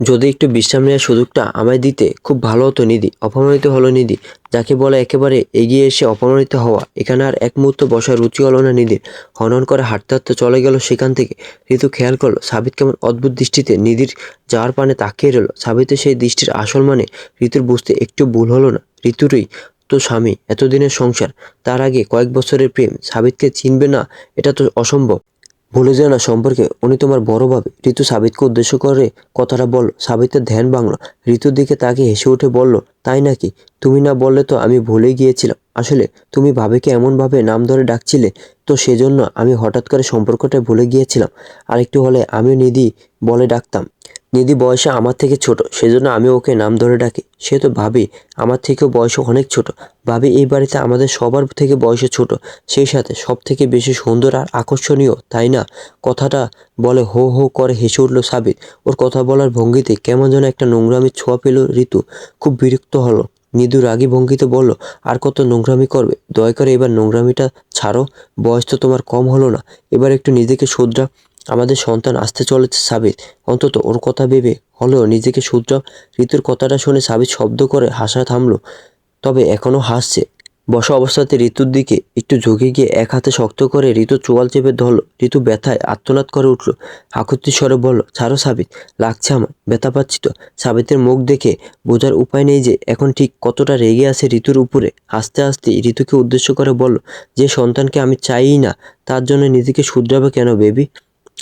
যদি একটু বিশ্রাম নেওয়ার সুযোগটা আমায় দিতে খুব ভালো হতো নিধি। অপমানিত হলো নিধি, যাকে বলে একেবারে এগিয়ে এসে অপমানিত হওয়া। এখানে আর এক মুহূর্ত বসার রুচি হলো না নিধির। হনহন করে হাঁটতে হাঁটতে চলে গেল সেখান থেকে। ঋতু খেয়াল করলো সাবিত কেমন অদ্ভুত দৃষ্টিতে নিধির যাওয়ার পানে তাকিয়ে রইল। সাবিতের সেই দৃষ্টির আসল মানে ঋতুর বুঝতে একটু ভুল হলো না। ঋতুরই তো স্বামী, এতদিনের সংসার, তার আগে কয়েক বছরের প্রেম, সাবিতকে চিনবে না এটা তো অসম্ভব। ভুলে যেও না সম্পর্কে উনি তোমার বড় ভাবে। ঋতু সাবিতকে উদ্দেশ্য করে কথাটা বলল। সাবিতের ধ্যান ভাঙলো। ঋতুর দিকে তাকিয়ে হেসে উঠে বলল, তাই নাকি? তুমি না বললে তো আমি ভুলেই গিয়েছিলাম। আসলে তুমি ভাবিকে এমনভাবে নাম ধরে ডাকছিলে, তো সেজন্য আমি হঠাৎ করে সম্পর্কটা ভুলে গিয়েছিলাম। আরেকটু হলে আমিও নিধি বলে ডাকতাম। নিধি বয়সে আমার থেকে ছোট, সেজন্য আমি ওকে নাম ধরে ডাকি। সে তো ভাবি আমার থেকেও বয়সে অনেক ছোট। ভাবি এই বাড়িতে আমাদের সবার থেকে বয়সে ছোট, সেই সাথে সব থেকে বেশি সুন্দর আর আকর্ষণীয়, তাই না? কথাটা বলে হো হো করে হেসে উঠল সাবিত। ওর কথা বলার ভঙ্গিতে কেমন যেন একটা নোংরামির ছোঁয়া পেল ঋতু। খুব বিরক্ত হলো। মৃদু রাগী ভঙ্গিতে বলল, আর কত নোংরামি করবে? দয়া করে এবার নোংরামিটা ছাড়ো। বয়স তো তোমার কম হলো না, এবার একটু নিজেকে শুধরাও। আমাদের সন্তান আসতে চলেছে সাবিত, অন্তত ওর কথা ভেবে হলেও নিজেকে শুধরাও। ঋতুর কথাটা শুনে সাবিত শব্দ করে হাসা থামলো, তবে এখনো হাসছে। বসা অবস্থাতে ঋতুর দিকে একটু ঝুঁকে গিয়ে এক হাতে শক্ত করে ঋতুর চোয়াল চেপে ধরল। ঋতু ব্যথায় আর্তনাদ করে উঠল। আকুতি স্বরে বলল, ছাড়ো সাবিত, লাগছে আমার, ব্যথা পাচ্ছি তো। সাবিতের মুখ দেখে বোঝার উপায় নেই যে এখন ঠিক কতটা রেগে আছে ঋতুর উপরে। আস্তে আস্তে ঋতুকে উদ্দেশ্য করে বলল, যে সন্তানকে আমি চাইই না তার জন্য নিজেকে শুধরাবে কেন বেবি?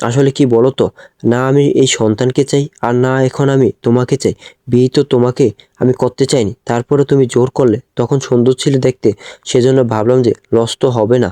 আসলে কি বলো তো, না আমি এই সন্তানকে চাই, আর না এখন আমি তোমাকে চাই। বিয়ে তো তোমাকে আমি করতে চাইনি, তারপরে তুমি জোর করলে, তখন সুন্দর ছিলে দেখতে, সেজন্য ভাবলাম যে লস তো হবে না,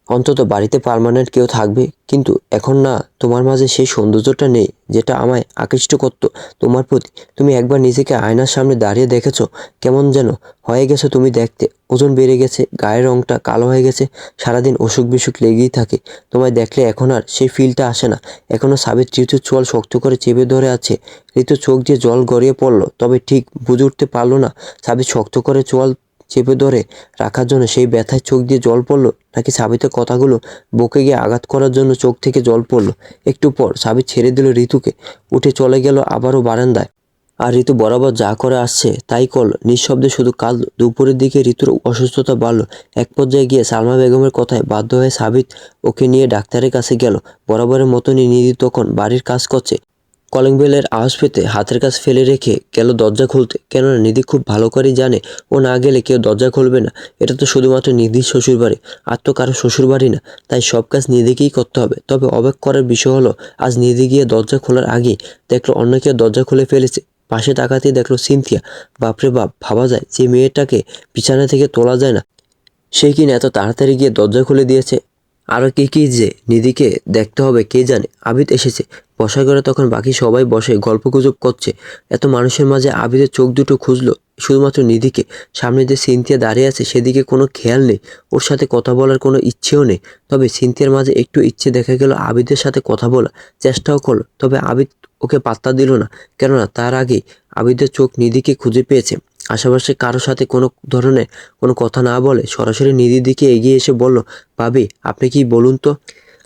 অন্তত বাড়িতে পার্মানেন্ট কেউ থাকবে। কিন্তু এখন না, তোমার মাঝে সেই সৌন্দর্যটা নেই যেটা আমায় আকৃষ্ট করতো তোমার প্রতি। তুমি একবার নিজেকে আয়নার সামনে দাঁড়িয়ে দেখেছো? কেমন যেন হয়ে গেছো তুমি দেখতে। ওজন বেড়ে গেছে, গায়ের রংটা কালো হয়ে গেছে, সারাদিন অসুখ বিসুখ লেগেই থাকে। তোমায় দেখলে এখন আর সেই ফিলটা আসে না। এখনো সাবিত ঋতুর চোয়াল শক্ত করে চেপে ধরে আছে। ঋতুর চোখ দিয়ে জল গড়িয়ে পড়লো, তবে ঠিক বুঝে উঠতে পারলো না সাবিত শক্ত করে চোয়াল চেপে ধরে রাখার জন্য সেই ব্যথায় চোখ দিয়ে জল পড়লো, নাকি সাবিতের কথাগুলো বকে গিয়ে আঘাত করার জন্য চোখ থেকে জল পড়লো। একটু পর সাবিত ছেড়ে দিল ঋতুকে, উঠে চলে গেল আবারও বারান্দায়। আর ঋতু বরাবর যা করে আসছে তাই করল, নিঃশব্দে শুধু কাঁদল। দুপুরের দিকে ঋতুর অসুস্থতা বাড়ল। এক পর্যায়ে গিয়ে সালমা বেগমের কথায় বাধ্য হয়ে সাবিত ওকে নিয়ে ডাক্তারের কাছে গেল। বরাবরের মতনই নিধি তখন বাড়ির কাজ করছে। কলিং বেলের আওয়াজ পেতে হাতের কাজ ফেলে রেখে গেল দরজা খুলতে, কেননা নিধি খুব ভালো করেই জানে ও না গেলে কেউ দরজা খুলবে না। এটা তো শুধুমাত্র নিধির শ্বশুরবাড়ি, আর তো কারো শ্বশুরবাড়ি না, তাই সব কাজ নিধিকেই করতে হবে। তবে অবাক করার বিষয় হলো, আজ নিধি গিয়ে দরজা খোলার আগেই দেখলো অন্য কেউ দরজা খুলে ফেলেছে। পাশে তাকাতেই দেখলো সিনথিয়া। বাপরে বাপ, ভাবা যায় যে মেয়েটাকে বিছানা থেকে তোলা যায় না, সে কিনা এত তাড়াতাড়ি গিয়ে দরজা খুলে দিয়েছে। আরও কি যে নিধিকে দেখতে হবে কে জানে। আবিদ এসেছে বসার ঘরে, তখন বাকি সবাই বসে গল্পগুজব করছে। এত মানুষের মাঝে আবিদের চোখ দুটো খুঁজলো শুধুমাত্র নিধিকে। সামনে যে সিনথিয়া দাঁড়িয়ে আছে সেদিকে কোনো খেয়াল নেই, ওর সাথে কথা বলার কোনো ইচ্ছেও নেই। তবে সিনথিয়ার মাঝে একটু ইচ্ছে দেখা গেল, আবিদের সাথে কথা বলার চেষ্টাও করলো, তবে আবিদ ওকে পাত্তা দিল না। কেননা তার আগেই আবিদের চোখ নিধিকে খুঁজে পেয়েছে। আশেপাশে কারো সাথে কোনো ধরনের কোনো কথা না বলে সরাসরি নিধির দিকে এগিয়ে এসে বলল, ভাবি আপনি কি বলুন তো,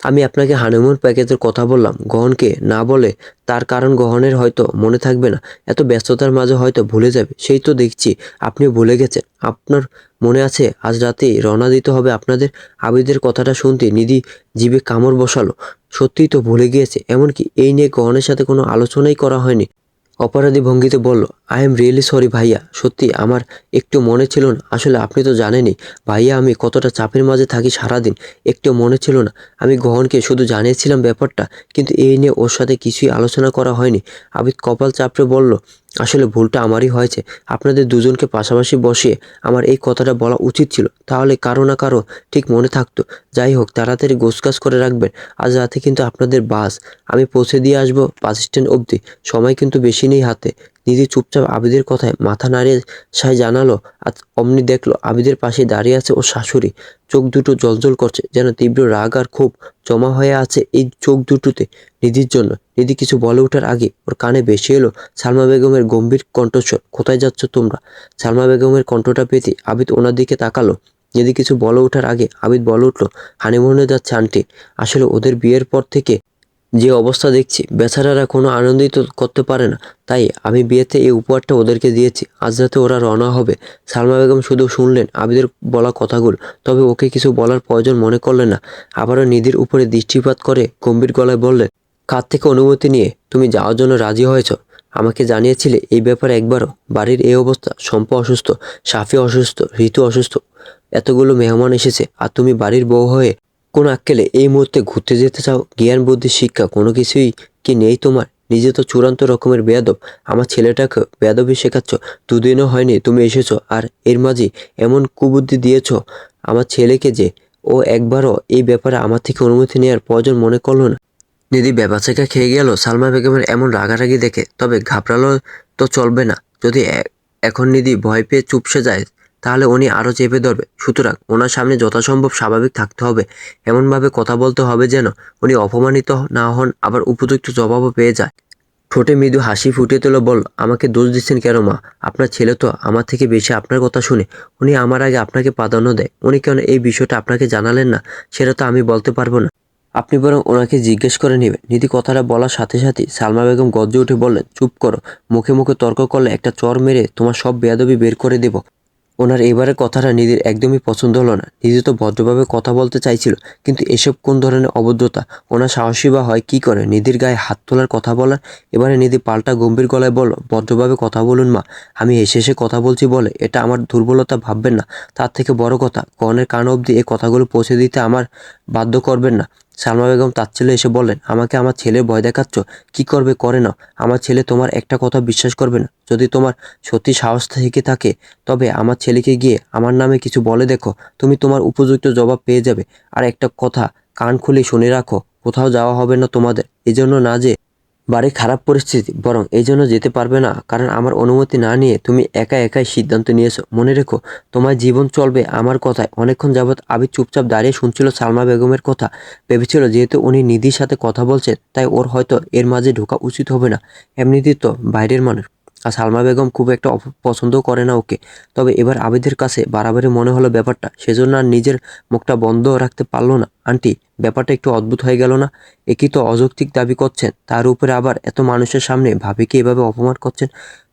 আমি আপনাকে হানিমুন প্যাকেজের কথা বললাম গহনকে না বলে, তার কারণ গহনের হয়তো মনে থাকবে না, এত ব্যস্ততার মাঝে হয়তো ভুলে যাবে। সেই তো দেখছি আপনিও ভুলে গেছেন। আপনার মনে আছে আজ রাতেই রওনা দিতে হবে আপনাদের? আবিদের কথাটা শুনতে নিধি জিভে কামড় বসালো। সত্যিই তো ভুলে গিয়েছে, এমনকি এই নিয়ে গহনের সাথে কোনো আলোচনাই করা হয়নি। অপরাধী ভঙ্গিতে বলল, আই এম রিয়েলি সরি ভাইয়া, সত্যি আমার একটু মনে ছিল না। আসলে আপনি তো জানেনই ভাইয়া আমি কতটা চাপের মাঝে থাকি সারাদিন, একটু মনে ছিল না। আমি গহনকে শুধু জানিয়েছিলাম ব্যাপারটা, কিন্তু এই নিয়ে ওর সাথে কিছুই আলোচনা করা হয়নি। আবিদ কপাল চাপড়ে বলল, আসলে ভুলটা আমারই হয়েছে। আপনাদের দুজনকে পাশাপাশি বসিয়ে আমার এই কথাটা বলা উচিত ছিল, তাহলে কারো না কারো ঠিক মনে থাকতো। যাই হোক, তাড়াতাড়ি গোছগাছ করে রাখবেন, আজ রাতে কিন্তু আপনাদের বাস। আমি পৌঁছে দিয়ে আসবো বাস স্ট্যান্ড অবধি, সময় কিন্তু বেশি নেই হাতে। নিধি চুপচাপ আবিদের কথায় মাথা নাড়িয়ে সায় জানালো। আর অমনি দেখলো আবিদের পাশে দাঁড়িয়ে আছে ওর শাশুড়ি। চোখ দুটো জ্বলজ্বল করছে, যেন তীব্র রাগ আর ক্ষোভ জমা হয়ে আছে এই চোখ দুটোতে নিধির জন্য। নিধি কিছু বলে ওঠার আগে ওর কানে ভেসে এলো সালমা বেগমের গম্ভীর কণ্ঠস্বর, কোথায় যাচ্ছ তোমরা? সালমা বেগমের কণ্ঠটা পেতে আবিদ ওনার দিকে তাকালো। নিধি কিছু বলে ওঠার আগে আবিদ বলে উঠলো, হানিমুনে যাচ্ছে আন্টি। আসলে ওদের বিয়ের পর থেকে যে অবস্থা দেখছি, বেচারারা কোনো আনন্দই তো করতে পারে না, তাই আমি বিয়েতে এই উপহারটা ওদেরকে দিয়েছি। আজ রাতে ওরা রওনা হবে। সালমা বেগম শুধু শুনলেন আবিদের বলা কথাগুলো, তবে ওকে কিছু বলার প্রয়োজন মনে করলেন না। আবারও নিধির উপরে দৃষ্টিপাত করে গম্ভীর গলায় বললেন, কার থেকে অনুমতি নিয়ে তুমি যাওয়ার জন্য রাজি হয়েছ? আমাকে জানিয়েছিলে এই ব্যাপারে একবারও? বাড়ির এই অবস্থা, শম্পা অসুস্থ, সাফি অসুস্থ, ঋতু অসুস্থ, এতগুলো মেহমান এসেছে, আর তুমি বাড়ির বউ হয়ে কোন আক্কেলে এই মুহূর্তে ঘুরতে যেতে চাও? জ্ঞান বুদ্ধি শিক্ষা কোনো কিছুই কি নেই তোমার? নিজে তো চূড়ান্ত রকমের বেয়াদব, আমার ছেলেটাকে বেয়াদবি শেখাচ্ছ। দুদিনও হয়নি তুমি এসেছো, আর এর মাঝে এমন কুবুদ্ধি দিয়েছ আমার ছেলেকে যে ও একবারও এই ব্যাপারে আমার থেকে অনুমতি নেওয়ার প্রয়োজন মনে করলো না। নিধি বেবাচেকা খেয়ে গেল সালমা বেগমের এমন রাগারাগি দেখে। তবে ঘাবড়ালো তো চলবে না। যদি এখন নিধি ভয় পেয়ে চুপসে যায়, তাহলে উনি আরও চেপে ধরবে। সুতরাং ওনার সামনে যথাসম্ভব স্বাভাবিক থাকতে হবে, এমনভাবে কথা বলতে হবে যেন উনি অপমানিত না হন, আবার উপযুক্ত জবাবও পেয়ে যায়। ঠোঁটে মৃদু হাসি ফুটিয়ে তুলে বলল, আমাকে দোষ দিচ্ছেন কেন মা? আপনার ছেলে তো আমার থেকে বেশি আপনার কথা শুনে। উনি আমার আগে আপনাকে প্রাধান্য দেয়। উনি কেন এই বিষয়টা আপনাকে জানালেন না সেটা তো আমি বলতে পারবো না। আপনি বরং ওনাকে জিজ্ঞেস করে নেবেন। নিধি কথাটা বলার সাথে সাথে সালমা বেগম গর্জে উঠে বললেন, চুপ করো, মুখে মুখে তর্ক করলে একটা চর মেরে তোমার সব বেয়াদবি বের করে দেব। ওনার এবারের কথাটা নিধির একদমই পছন্দ হলো না। নিধি তো ভদ্রভাবে কথা বলতে চাইছিল, কিন্তু এসব কোন ধরনের অভদ্রতা? ওনার সাহসী বা হয় কি করে নিধির গায়ে হাত তোলার কথা বলার? এবারে নিধি পাল্টা গম্ভীর গলায় বলল, ভদ্রভাবে কথা বলুন মা, আমি হেসে হেসে কথা বলছি বলে এটা আমার দুর্বলতা ভাববেন না। তার থেকে বড় কথা, কনের কান অবধি এই কথাগুলো পৌঁছে দিতে আমার বাধ্য করবেন না। সালমা বেগম তাচ্ছিল্যে এসে বললেন, আমাকে আমার ছেলের ভয় দেখাচ্ছ? কি করবে করে নাও, আমার ছেলে তোমার একটা কথা বিশ্বাস করবে না। যদি তোমার সত্যি সাহস থেকে থাকে, তবে আমার ছেলেকে গিয়ে আমার নামে কিছু বলে দেখো, তুমি তোমার উপযুক্ত জবাব পেয়ে যাবে। আর একটা কথা কান খুলে শুনে রাখো, কোথাও যাওয়া হবে না তোমাদের। এজন্য না যে বাড়ি খারাপ পরিস্থিতি, বরং এই জন্য যেতে পারবে না কারণ আমার অনুমতি না নিয়ে তুমি একা একাই সিদ্ধান্ত নিয়েছো। মনে রেখো, তোমার জীবন চলবে আমার কথায়। অনেকক্ষণ যাবৎ আবিদ চুপচাপ দাঁড়িয়ে শুনছিল সালমা বেগমের কথা। ভেবেছিল যেহেতু উনি নিধির সাথে কথা বলছেন, তাই ওর হয়তো এর মাঝে ঢোকা উচিত হবে না। এমনিতেই তো বাইরের মানুষ, আর সালমা বেগম খুব একটা পছন্দও করে না ওকে। তবে এবার আবিদের কাছে বাড়াবাড়ি মনে হলো ব্যাপারটা, সেজন্য আর নিজের মুখটা বন্ধ রাখতে পারলো না। আন্টি, ব্যাপারটা একটু অদ্ভুত হয়ে গেল না? একই তো অযৌক্তিক দাবি করছেন, তার উপরে আবার এত মানুষের সামনে ভাবিকে এভাবে অপমান করছেন।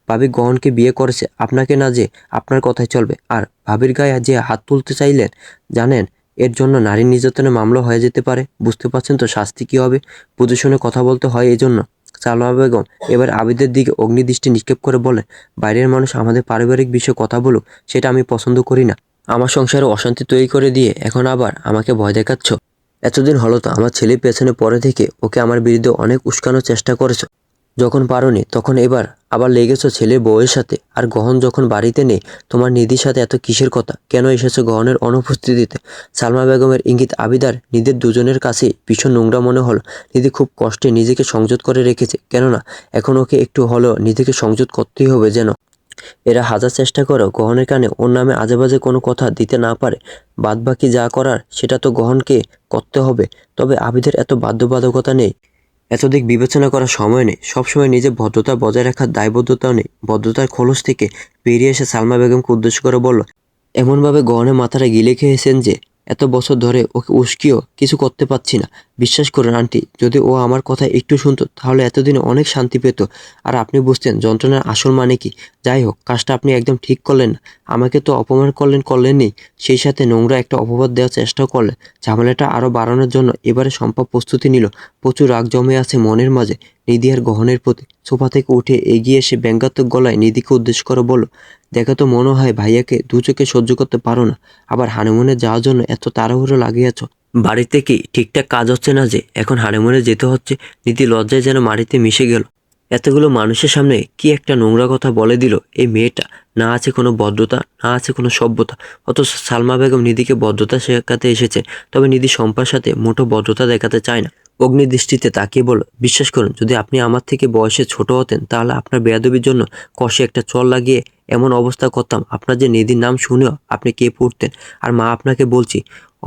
ভাবি গহনকে বিয়ে করেছে আপনাকে না, যে আপনার কথাই চলবে। আর ভাবির গায়ে যে হাত তুলতে চাইলেন, জানেন এর জন্য নারী নির্যাতনের মামলা হয়ে যেতে পারে। বুঝতে পারছেন তো শাস্তি কি হবে? বুঝে শুনে কথা বলতে হয়। এই জন্য সালমা বেগম এবার আবিদের দিকে অগ্নিদৃষ্টি নিক্ষেপ করে বলেন, বাইরের মানুষ আমাদের পারিবারিক বিষয়ে কথা বলুক, সেটা আমি পছন্দ করি না। আমার সংসারে অশান্তি তৈরি করে দিয়ে এখন আবার আমাকে ভয় দেখাচ্ছ? এতদিন হলো তো আমার ছেলের পেছনে পড়ে থেকে ওকে আমার বিরুদ্ধে অনেক উস্কানোর চেষ্টা করেছো। যখন পারোনি তখন এবার আবার লেগেছো ছেলে বউয়ের সাথে। আর গহন যখন বাড়িতে নেই, তোমার নিধির সাথে এত কিসের কথা? কেন এসেছো গহনের অনুপস্থিতিতে? সালমা বেগমের ইঙ্গিত আবিদার নিধির দুজনের কাছে ভীষণ নোংরা মনে হলো। নিধি খুব কষ্টে নিজেকে সংযত করে রেখেছে, কেননা এখন ওকে একটু হলেও নিজেকে সংযত করতেই হবে। যেন এরা হাজার চেষ্টা করেও গহনের কানে ওর নামে আজেবাজে কোনো কথা দিতে না পারে। বাদবাকি যা করার সেটা তো গহনকে করতে হবে। তবে আবিদের এত বাধ্যবাধকতা নেই, এত দিক বিবেচনা করার সময় নেই। সবসময় নিজের ভদ্রতা বজায় রাখার দায়বদ্ধতাও নেই। ভদ্রতার খোলস থেকে বেরিয়ে এসে সালমা বেগমকে উদ্দেশ্য করে বলল, এমনভাবে গহনের মাথাটা গিলে খেয়েছেন যে এত বছর ধরে ওকে উস্কিও কিছু করতে পারছি না। বিশ্বাস করুন আন্টি, যদি ও আমার কথা একটু শুনতো তাহলে এতদিনে অনেক শান্তি পেত, আর আপনি বুঝতেন যন্ত্রণার আসল মানে কি। যাই হোক, কাজটা আপনি একদম ঠিক করলেন না। আমাকে তো অপমান করলেনই, সেই সাথে নোংরা একটা অপবাদ দেওয়ার চেষ্টাও করলেন। ঝামেলাটা আরও বাড়ানোর জন্য এবারে শম্পা প্রস্তুতি নিল। প্রচুর রাগ জমে আছে মনের মাঝে নিধি আর গহনের প্রতি। সোফা থেকে উঠে এগিয়ে এসে ব্যঙ্গাত্মক গলায় নিধিকে উদ্দেশ্য করে বলল, দেখে তো মনে হয় ভাইয়াকে দু চোখে সহ্য করতে পারো না। আবার হানিমুনে যাওয়ার জন্য এত তাড়াহুড়ো লাগিয়েছ। বাড়িতে কি ঠিকঠাক কাজ হচ্ছে না যে এখন হানিমুনে যেতে হচ্ছে? নিধি লজ্জায় যেন মাটিতে মিশে গেল। এতগুলো মানুষের সামনে কি একটা নোংরা কথা বলে দিল এই মেয়েটা। না আছে কোনো ভদ্রতা, না আছে কোনো সভ্যতা। অথচ সালমা বেগম নিধিকে ভদ্রতা শেখাতে এসেছে, তবে নিধি শম্পার সাথে মোটো ভদ্রতা দেখাতে চায় না। অগ্নি দৃষ্টিতে তাকিয়ে বলল, বিশ্বাস করুন, যদি আপনি আমার থেকে বয়সে ছোট হতেন তাহলে আপনার বেয়াদবির জন্য কষে একটা চল লাগিয়ে এমন অবস্থা করতাম আপনার যে নিধির নাম শুনেও আপনি কে পড়তেন। আর মা, আপনাকে বলছি,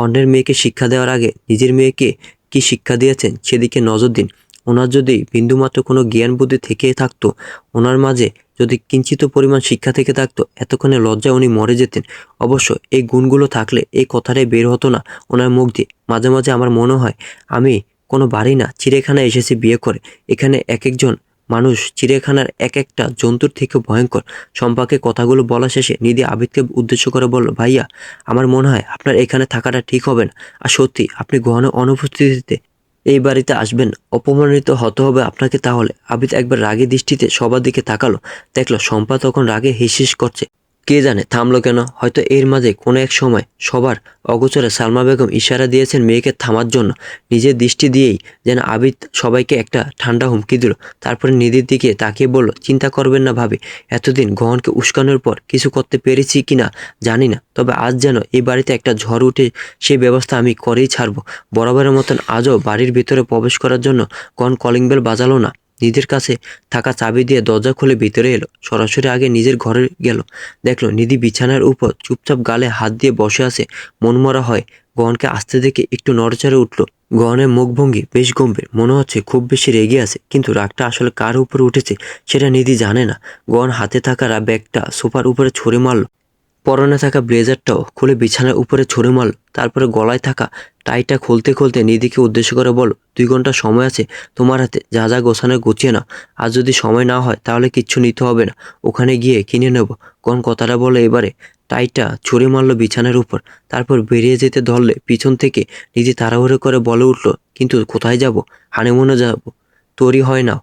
অন্যের মেয়েকে শিক্ষা দেওয়ার আগে নিজের মেয়েকে কি শিক্ষা দিয়েছেন সেদিকে নজর দিন। ওনার যদি বিন্দুমাত্র কোনো জ্ঞান বুদ্ধি থেকে থাকতো, ওনার মাঝে যদি কিঞ্চিত পরিমাণ শিক্ষা থেকে থাকতো, এতক্ষণে লজ্জায় উনি মরে যেতেন। অবশ্য এই গুণগুলো থাকলে এই কথাটাই বের হতো না ওনার মুখ দিয়ে। মাঝে মাঝে আমার মনে হয় আমি কোনো বাড়ি না, চিড়িয়াখানায় এসেছি বিয়ে করে। এখানে এক একজন মানুষ চিড়িয়াখানার এক একটা জন্তুর থেকেও ভয়ঙ্কর। শম্পাকে কথাগুলো বলা শেষে নিধি আবিদকে উদ্দেশ্য করে বলল, ভাইয়া, আমার মনে হয় আপনার এখানে থাকাটা ঠিক হবে না। আর সত্যি আপনি গহনের অনুপস্থিতিতে এই বাড়িতে আসবেন, অপমানিত হতে হবে আপনাকে তাহলে। আবিদ একবার রাগী দৃষ্টিতে সবার দিকে তাকালো, দেখলো শম্পা তখন রাগে হিসহিস করছে। কে জানে থামলো কেন? হয়তো এর মাঝে কোনো এক সময় সবার অগোচরে সালমা বেগম ইশারা দিয়েছেন মেয়েকে থামার জন্য। নিজের দৃষ্টি দিয়েই যেন আবিদ সবাইকে একটা ঠান্ডা হুমকি দিল। তারপরে নিধির দিকে তাকিয়ে বলল, চিন্তা করবেন না ভাবি, এতদিন গহনকে উস্কানোর পর কিছু করতে পেরেছি কিনা জানি না, তবে আজ যেন এই বাড়িতে একটা ঝড় উঠে সেই ব্যবস্থা আমি করেই ছাড়বো। বরাবরের মতন আজও বাড়ির ভিতরে প্রবেশ করার জন্য গহন কলিং বেল বাজালো না। নিধির কাছে থাকা চাবি দিয়ে দরজা খুলে ভিতরে এলো। সরাসরি আগে নিজের ঘরে গেল। দেখলো নিধি বিছানার উপর চুপচাপ গালে হাত দিয়ে বসে আছে। মনমরা হয় গহনকে আসতে দেখে একটু নড়চড়ে উঠল। গহনের মুখভঙ্গি বেশ গম্ভীর, মনে হচ্ছে খুব বেশি রেগে আছে, কিন্তু রাগটা আসলে কার উপরে উঠেছে সেটা নিধি জানে না। গহন হাতে থাকা ব্যাগটা সোফার উপরে ছুঁড়ে মারল। পরনে থাকা ব্লেজারটাও খুলে বিছানার উপরে ছুঁড়ে মারল। তারপরে গলায় থাকা টাইটা খুলতে খুলতে নিধিকে উদ্দেশ্য করে বলল, 2 ঘন্টা সময় আছে তোমার হাতে, যা যা গোছানো গুছিয়ে নাও। আর যদি সময় না হয় তাহলে কিচ্ছু নিতে হবে না, ওখানে গিয়ে কিনে নেব। কোন কথাটা বলে এবারে টাইটা ছুঁড়ে মারল বিছানার উপর। তারপর বেরিয়ে যেতে ধরলে পিছন থেকে নিধি তাড়াহুড়ো করে বলে উঠল, কিন্তু কোথায় যাব? হানিমুনে যাব, তৈরি হয় না।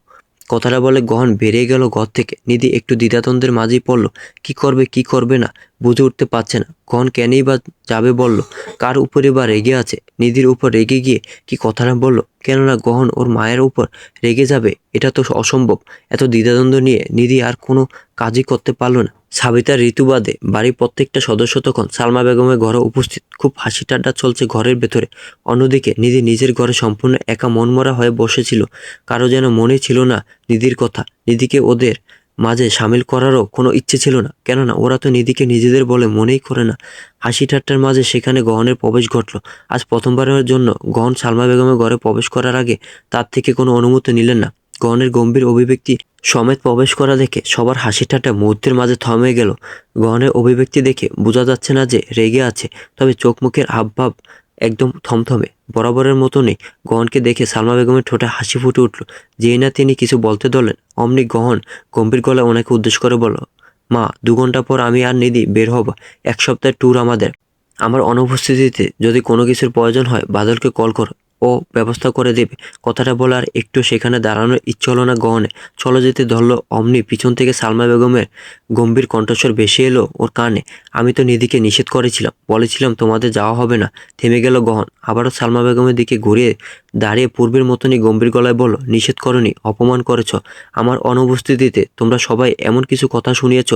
কথাটা বলে গহন বেরিয়ে গেল ঘর থেকে। নিধি একটু দ্বিধাদ্বন্দ্বের মাঝেই পড়ল, কি করবে কি করবে না বুঝে উঠতে পারছে না। গহন কেনই বা যাবে বলল? কার উপরে বা রেগে আছে? নিধির উপর রেগে গিয়ে কি কথাটা বলল? কেননা গহন ওর মায়ের উপর রেগে যাবে এটা তো অসম্ভব। এত দ্বিধাদ্বন্দ্ব নিয়ে নিধি আর কোনো কাজই করতে পারল না। সাবিতার ঋতু বাদে বাড়ির প্রত্যেকটা সদস্য তখন সালমা বেগমের ঘরে উপস্থিত। খুব হাসি ঠাট্টা চলছে ঘরের ভেতরে। অন্যদিকে নিধি নিজের ঘরে সম্পূর্ণ একা মনমরা হয়ে বসেছিল। কারো যেন মনে ছিল না নিধির কথা। নিধিকে ওদের মাঝে সামিল করারও কোনো ইচ্ছে ছিল না, কেননা ওরা তো নিধিকে নিজেদের বলে মনেই করে না। হাসি ঠাট্টার মাঝে সেখানে গহনের প্রবেশ ঘটল। আজ প্রথমবারের জন্য গহন সালমা বেগমের ঘরে প্রবেশ করার আগে তার থেকে কোনো অনুমতি নিলেন না। গহনের গম্ভীর অভিব্যক্তি সমেত প্রবেশ করা দেখে সবার হাসি ঠাট্টা মুহূর্তের মাঝে থমে গেল। গহনের অভিব্যক্তি দেখে বোঝা যাচ্ছে না যে রেগে আছে, তবে চোখ মুখের হাবভাব একদম থমথমে। বরাবরের মতনই গহনকে দেখে সালমা বেগমের ঠোঁটে হাসি ফুটে উঠল। যেই না তিনি কিছু বলতে ধরলেন, অমনি গহন গম্ভীর গলায় ওনাকে উদ্দেশ্য করে বলল, মা, 2 ঘন্টা পর আমি আর নিধি বের হব। 1 সপ্তাহের ট্যুর আমাদের। আমার অনুপস্থিতিতে যদি কোনো কিছুর প্রয়োজন হয় বাদলকে কল করো, ও ও ব্যবস্থা করে দেবে। কথাটা বলার একটু সেখানে দাঁড়ানোর ইচ্ছে হলো না গহনে। চলো যেতে ধরলো, অমনি পিছন থেকে সালমা বেগমের গম্ভীর কণ্ঠস্বর ভেসে এলো ওর কানে। আমি তো নিধিকে নিষেধ করেছিলাম, বলেছিলাম তোমাদের যাওয়া হবে না। থেমে গেল গহন, আবারও সালমা বেগমের দিকে ঘুরিয়ে দাঁড়িয়ে পূর্বের মতনই গম্ভীর গলায় বলল, নিষেধ করনি, অপমান করেছ। আমার অনুপস্থিতিতে তোমরা সবাই এমন কিছু কথা শুনিয়েছ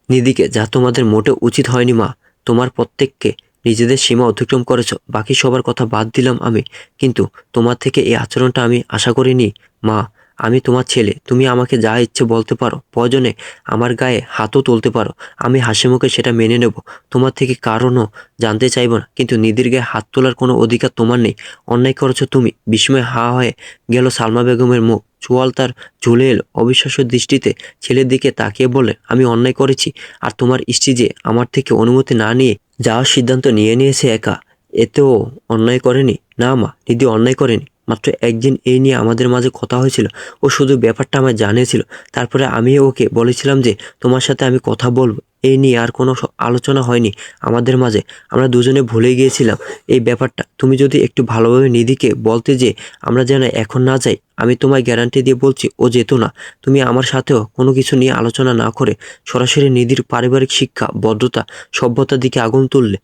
নিধিকে, যা তোমাদের মোটে উচিত হয়নি মা। তোমার প্রত্যেককে নিজেদের সীমা অতিক্রম করেছ, বাকি সবার কথা বাদ দিলাম আমি, কিন্তু তোমার থেকে এই আচরণটা আমি আশা করিনি মা। আমি তোমার ছেলে, তুমি আমাকে যা ইচ্ছে বলতে পারো, প্রয়োজনে আমার গায়ে হাতও তুলতে পারো, আমি হাসিমুখে সেটা মেনে নেব। তোমার থেকে কারণও জানতে চাইব না, কিন্তু নিধির গায়ে হাত তোলার কোনো অধিকার তোমার নেই। অন্যায় করেছো তুমি। বিস্ময়ে হা হয়ে গেল সালমা বেগমের মুখ, চোয়াল তার ঝুলে এলো। অবিশ্বাস্য দৃষ্টিতে ছেলের দিকে তাকিয়ে বলে, আমি অন্যায় করেছি? আর তোমার স্ত্রী যে আমার থেকে অনুমতি না নিয়ে যাওয়ার সিদ্ধান্ত নিয়ে নিয়েছে একা, এতেও অন্যায় করেনি? না মা, নিধি অন্যায় করেনি। মাত্র একদিন এই নিয়ে আমাদের মাঝে কথা হয়েছিল, ও শুধু ব্যাপারটা আমায় জানিয়েছিল। তারপরে আমি ওকে বলেছিলাম যে তোমার সাথে আমি কথা বলবো, এই নিয়ে আর কোনো আলোচনা হয়নি আমাদের মাঝে। আমরা দুজনে ভুলে গিয়েছিলাম এই ব্যাপারটা। তুমি যদি একটু ভালোভাবে নিধিকে বলতে যে আমরা যেন এখন না যাই, আমি তোমায় গ্যারান্টি দিয়ে বলছি ও যেত না। তুমি আমার সাথেও কোনো কিছু নিয়ে আলোচনা না করে সরাসরি নিধির পারিবারিক শিক্ষা, ভদ্রতা, সভ্যতার দিকে আগুন তুললে।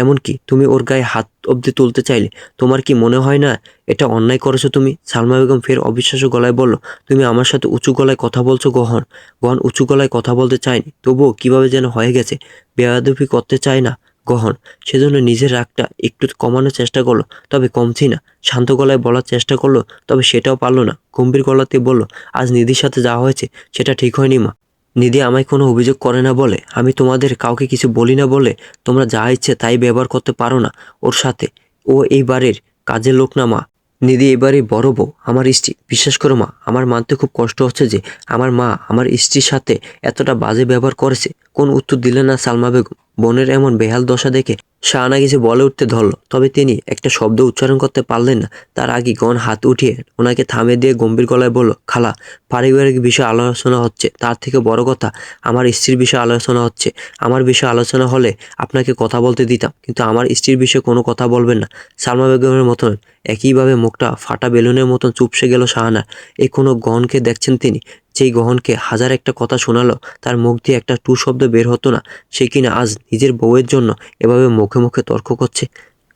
এমনকি তুমি ওর গায়ে হাত অবধি তুলতে চাইলে। তোমার কি মনে হয় না এটা অন্যায় করেছো তুমি? সালমা বেগম ফের অবিশ্বাস্য গলায় বলল, তুমি আমার সাথে উঁচু গলায় কথা বলছো গহন? গহন উঁচু গলায় কথা বলতে চায়নি, তবুও কিভাবে যেন হয়ে গেছে। বেয়াদবি করতে চায় না গহন, সেজন্য নিজের রাগটা একটু কমানোর চেষ্টা করলো, তবে কমছি না। শান্ত গলায় বলার চেষ্টা করলো, তবে সেটাও পারলো না। গম্ভীর গলাতে বলল, আজ নিধির সাথে যা হয়েছে সেটা ঠিক হয়নি মা। নিধি আমায় কোনো অভিযোগ করে না বলে, আমি তোমাদের কাউকে কিছু বলি না বলে তোমরা যা ইচ্ছে তাই ব্যবহার করতে পারো না ওর সাথে। ও এই বাড়ির কাজের লোক না মা। নিধি এবারে বড় বউ, আমার স্ত্রী। বিশ্বাস করো মা, আমার মানতে খুব কষ্ট হচ্ছে যে আমার মা আমার স্ত্রীর সাথে এতটা বাজে ব্যবহার করেছে। কোন উত্তর দিলেন না সালমা বেগম। বোনের এমন বেহাল দশা দেখে শাহানা কিছু বলে উঠতে ধরল, তবে তিনি একটা শব্দ উচ্চারণ করতে পারলেন না। তার আগে গন হাত উঠিয়ে ওনাকে থামিয়ে দিয়ে গম্ভীর গলায় বলল, খালা, পারিবারিক বিষয়ে আলোচনা হচ্ছে, তার থেকে বড় কথা আমার স্ত্রীর বিষয়ে আলোচনা হচ্ছে। আমার বিষয়ে আলোচনা হলে আপনাকে কথা বলতে দিতাম, কিন্তু আমার স্ত্রীর বিষয়ে কোনো কথা বলবেন না। সালমা বেগমের মতন একইভাবে মুখটা ফাটা বেলুনের মতন চুপসে গেল শাহানা। এই কোনো গহনকে দেখছেন তিনি, যেই গহনকে হাজার একটা কথা শোনালো তার মুখ দিয়ে একটা টু শব্দ বের হতো না, সে কিনা আজ নিজের বউয়ের জন্য এভাবে মুখে মুখে তর্ক করছে,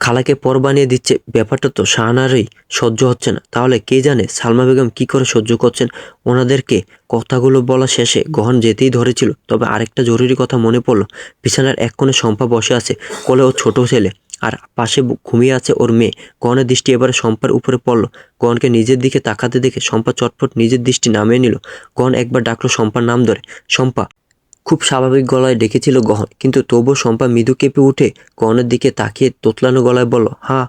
খালাকে পর বানিয়ে দিচ্ছে। ব্যাপারটা তো শাহানারই সহ্য হচ্ছে না। তাহলে কে জানে সালমা বেগম কি করে সহ্য করছেন। ওনাদেরকে কথাগুলো বলা শেষে গহন যেতেই ধরেছিল, তবে আরেকটা জরুরি কথা মনে পড়লো। বিছানার এক কোণে শম্পা বসে আছে, কোলে ওর ছোট ছেলে, আর পাশে ঘুমিয়ে আছে ওর মেয়ে। গহনের দৃষ্টি এবারে শম্পার উপরে পড়লো। গহনকে নিজের দিকে তাকাতে দেখে শম্পা চটপট নিজের দৃষ্টি নামিয়ে নিল। গহন একবার ডাকলো শম্পার নাম ধরে, শম্পা। খুব স্বাভাবিক গলায় ডেকেছিল গহন, কিন্তু তবুও শম্পা মৃদু কেঁপে উঠে গহনের দিকে তাকিয়ে তোতলানো গলায় বলল, হ্যাঁ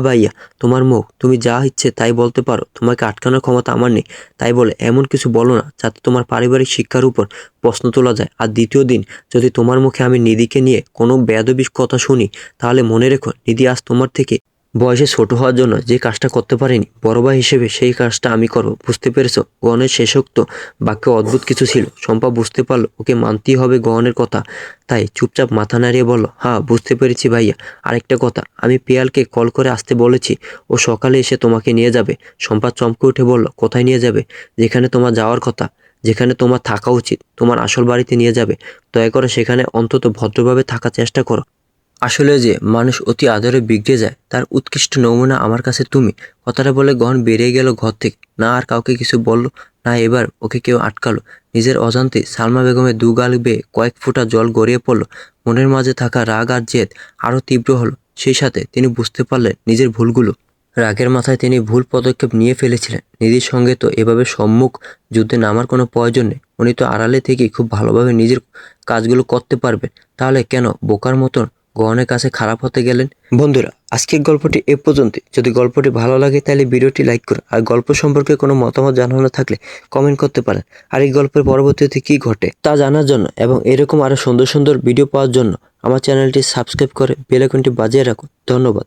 ভাইয়া, তোমার মুখ, তুমি যা ইচ্ছে তাই বলতে পারো, তোমাকে আটকানোর ক্ষমতা আমার নেই। তাই বলে এমন কিছু বলো না যাতে তোমার পারিবারিক শিক্ষার উপর প্রশ্ন তোলা যায়। আর দ্বিতীয় দিন যদি তোমার মুখে আমি নিধিকে নিয়ে কোনো বেয়াদবি কথা শুনি, তাহলে মনে রেখো নিধি আজ তোমার থেকে বয়সে ছোট হওয়ার জন্য যে কাজটা করতে পারেনি, বড় ভাই হিসেবে সেই কাজটা আমি করব। বুঝতে পেরেছো? গহনের শেষোক্ত বাক্যে অদ্ভুত কিছু ছিল। শম্পা বুঝতে পারলো ওকে মানতেই হবে গহনের কথা, তাই চুপচাপ মাথা নাড়িয়ে বলল, হ্যাঁ বুঝতে পেরেছি ভাইয়া। আরেকটা কথা, আমি পিয়ালকে কল করে আসতে বলেছি, ও সকালে এসে তোমাকে নিয়ে যাবে। শম্পা চমকে উঠে বলল, কোথায় নিয়ে যাবে? যেখানে তোমার যাওয়ার কথা, যেখানে তোমার থাকা উচিত, তোমার আসল বাড়িতে নিয়ে যাবে। দয়া করে সেখানে অন্তত ভদ্রভাবে থাকার চেষ্টা করো। আসলে যে মানুষ অতি আদরে বিগড়ে যায়, তার উৎকৃষ্ট নমুনা আমার কাছে তুমি। কথাটা বলে গহন বেরিয়ে গেল ঘর থেকে। না আর কাউকে কিছু বলল, না এবার ওকে কেউ আটকালো। নিজের অজান্তে সালমা বেগমের দু গাল বেয়ে কয়েক ফোঁটা জল গড়িয়ে পড়ল। মনের মাঝে থাকা রাগ আর জেদ আরো তীব্র হলো। সেই সাথে তিনি বুঝতে পারলেন নিজের ভুলগুলো। রাগের মাথায় তিনি ভুল পদক্ষেপ নিয়ে ফেলেছিলেন। নিধির সঙ্গে তো এভাবে সম্মুখ যুদ্ধে নামার কোনো প্রয়োজন নেই। উনি তো আড়ালে থেকেই খুব ভালোভাবে নিজের কাজগুলো করতে পারবেন। তাহলে কেন বোকার মতন গহনের কাছে খারাপ হতে গেলেন? বন্ধুরা, আজকের গল্পটি এ পর্যন্ত। যদি গল্পটি ভালো লাগে তাহলে ভিডিওটি লাইক করুন, আর গল্প সম্পর্কে কোনো মতামত জানানো থাকলে কমেন্ট করতে পারেন। আর এই গল্পের পরবর্তীতে কি ঘটে তা জানার জন্য এবং এরকম আরো সুন্দর সুন্দর ভিডিও পাওয়ার জন্য আমার চ্যানেলটি সাবস্ক্রাইব করে বেল আইকনটি বাজিয়ে রাখুন। ধন্যবাদ।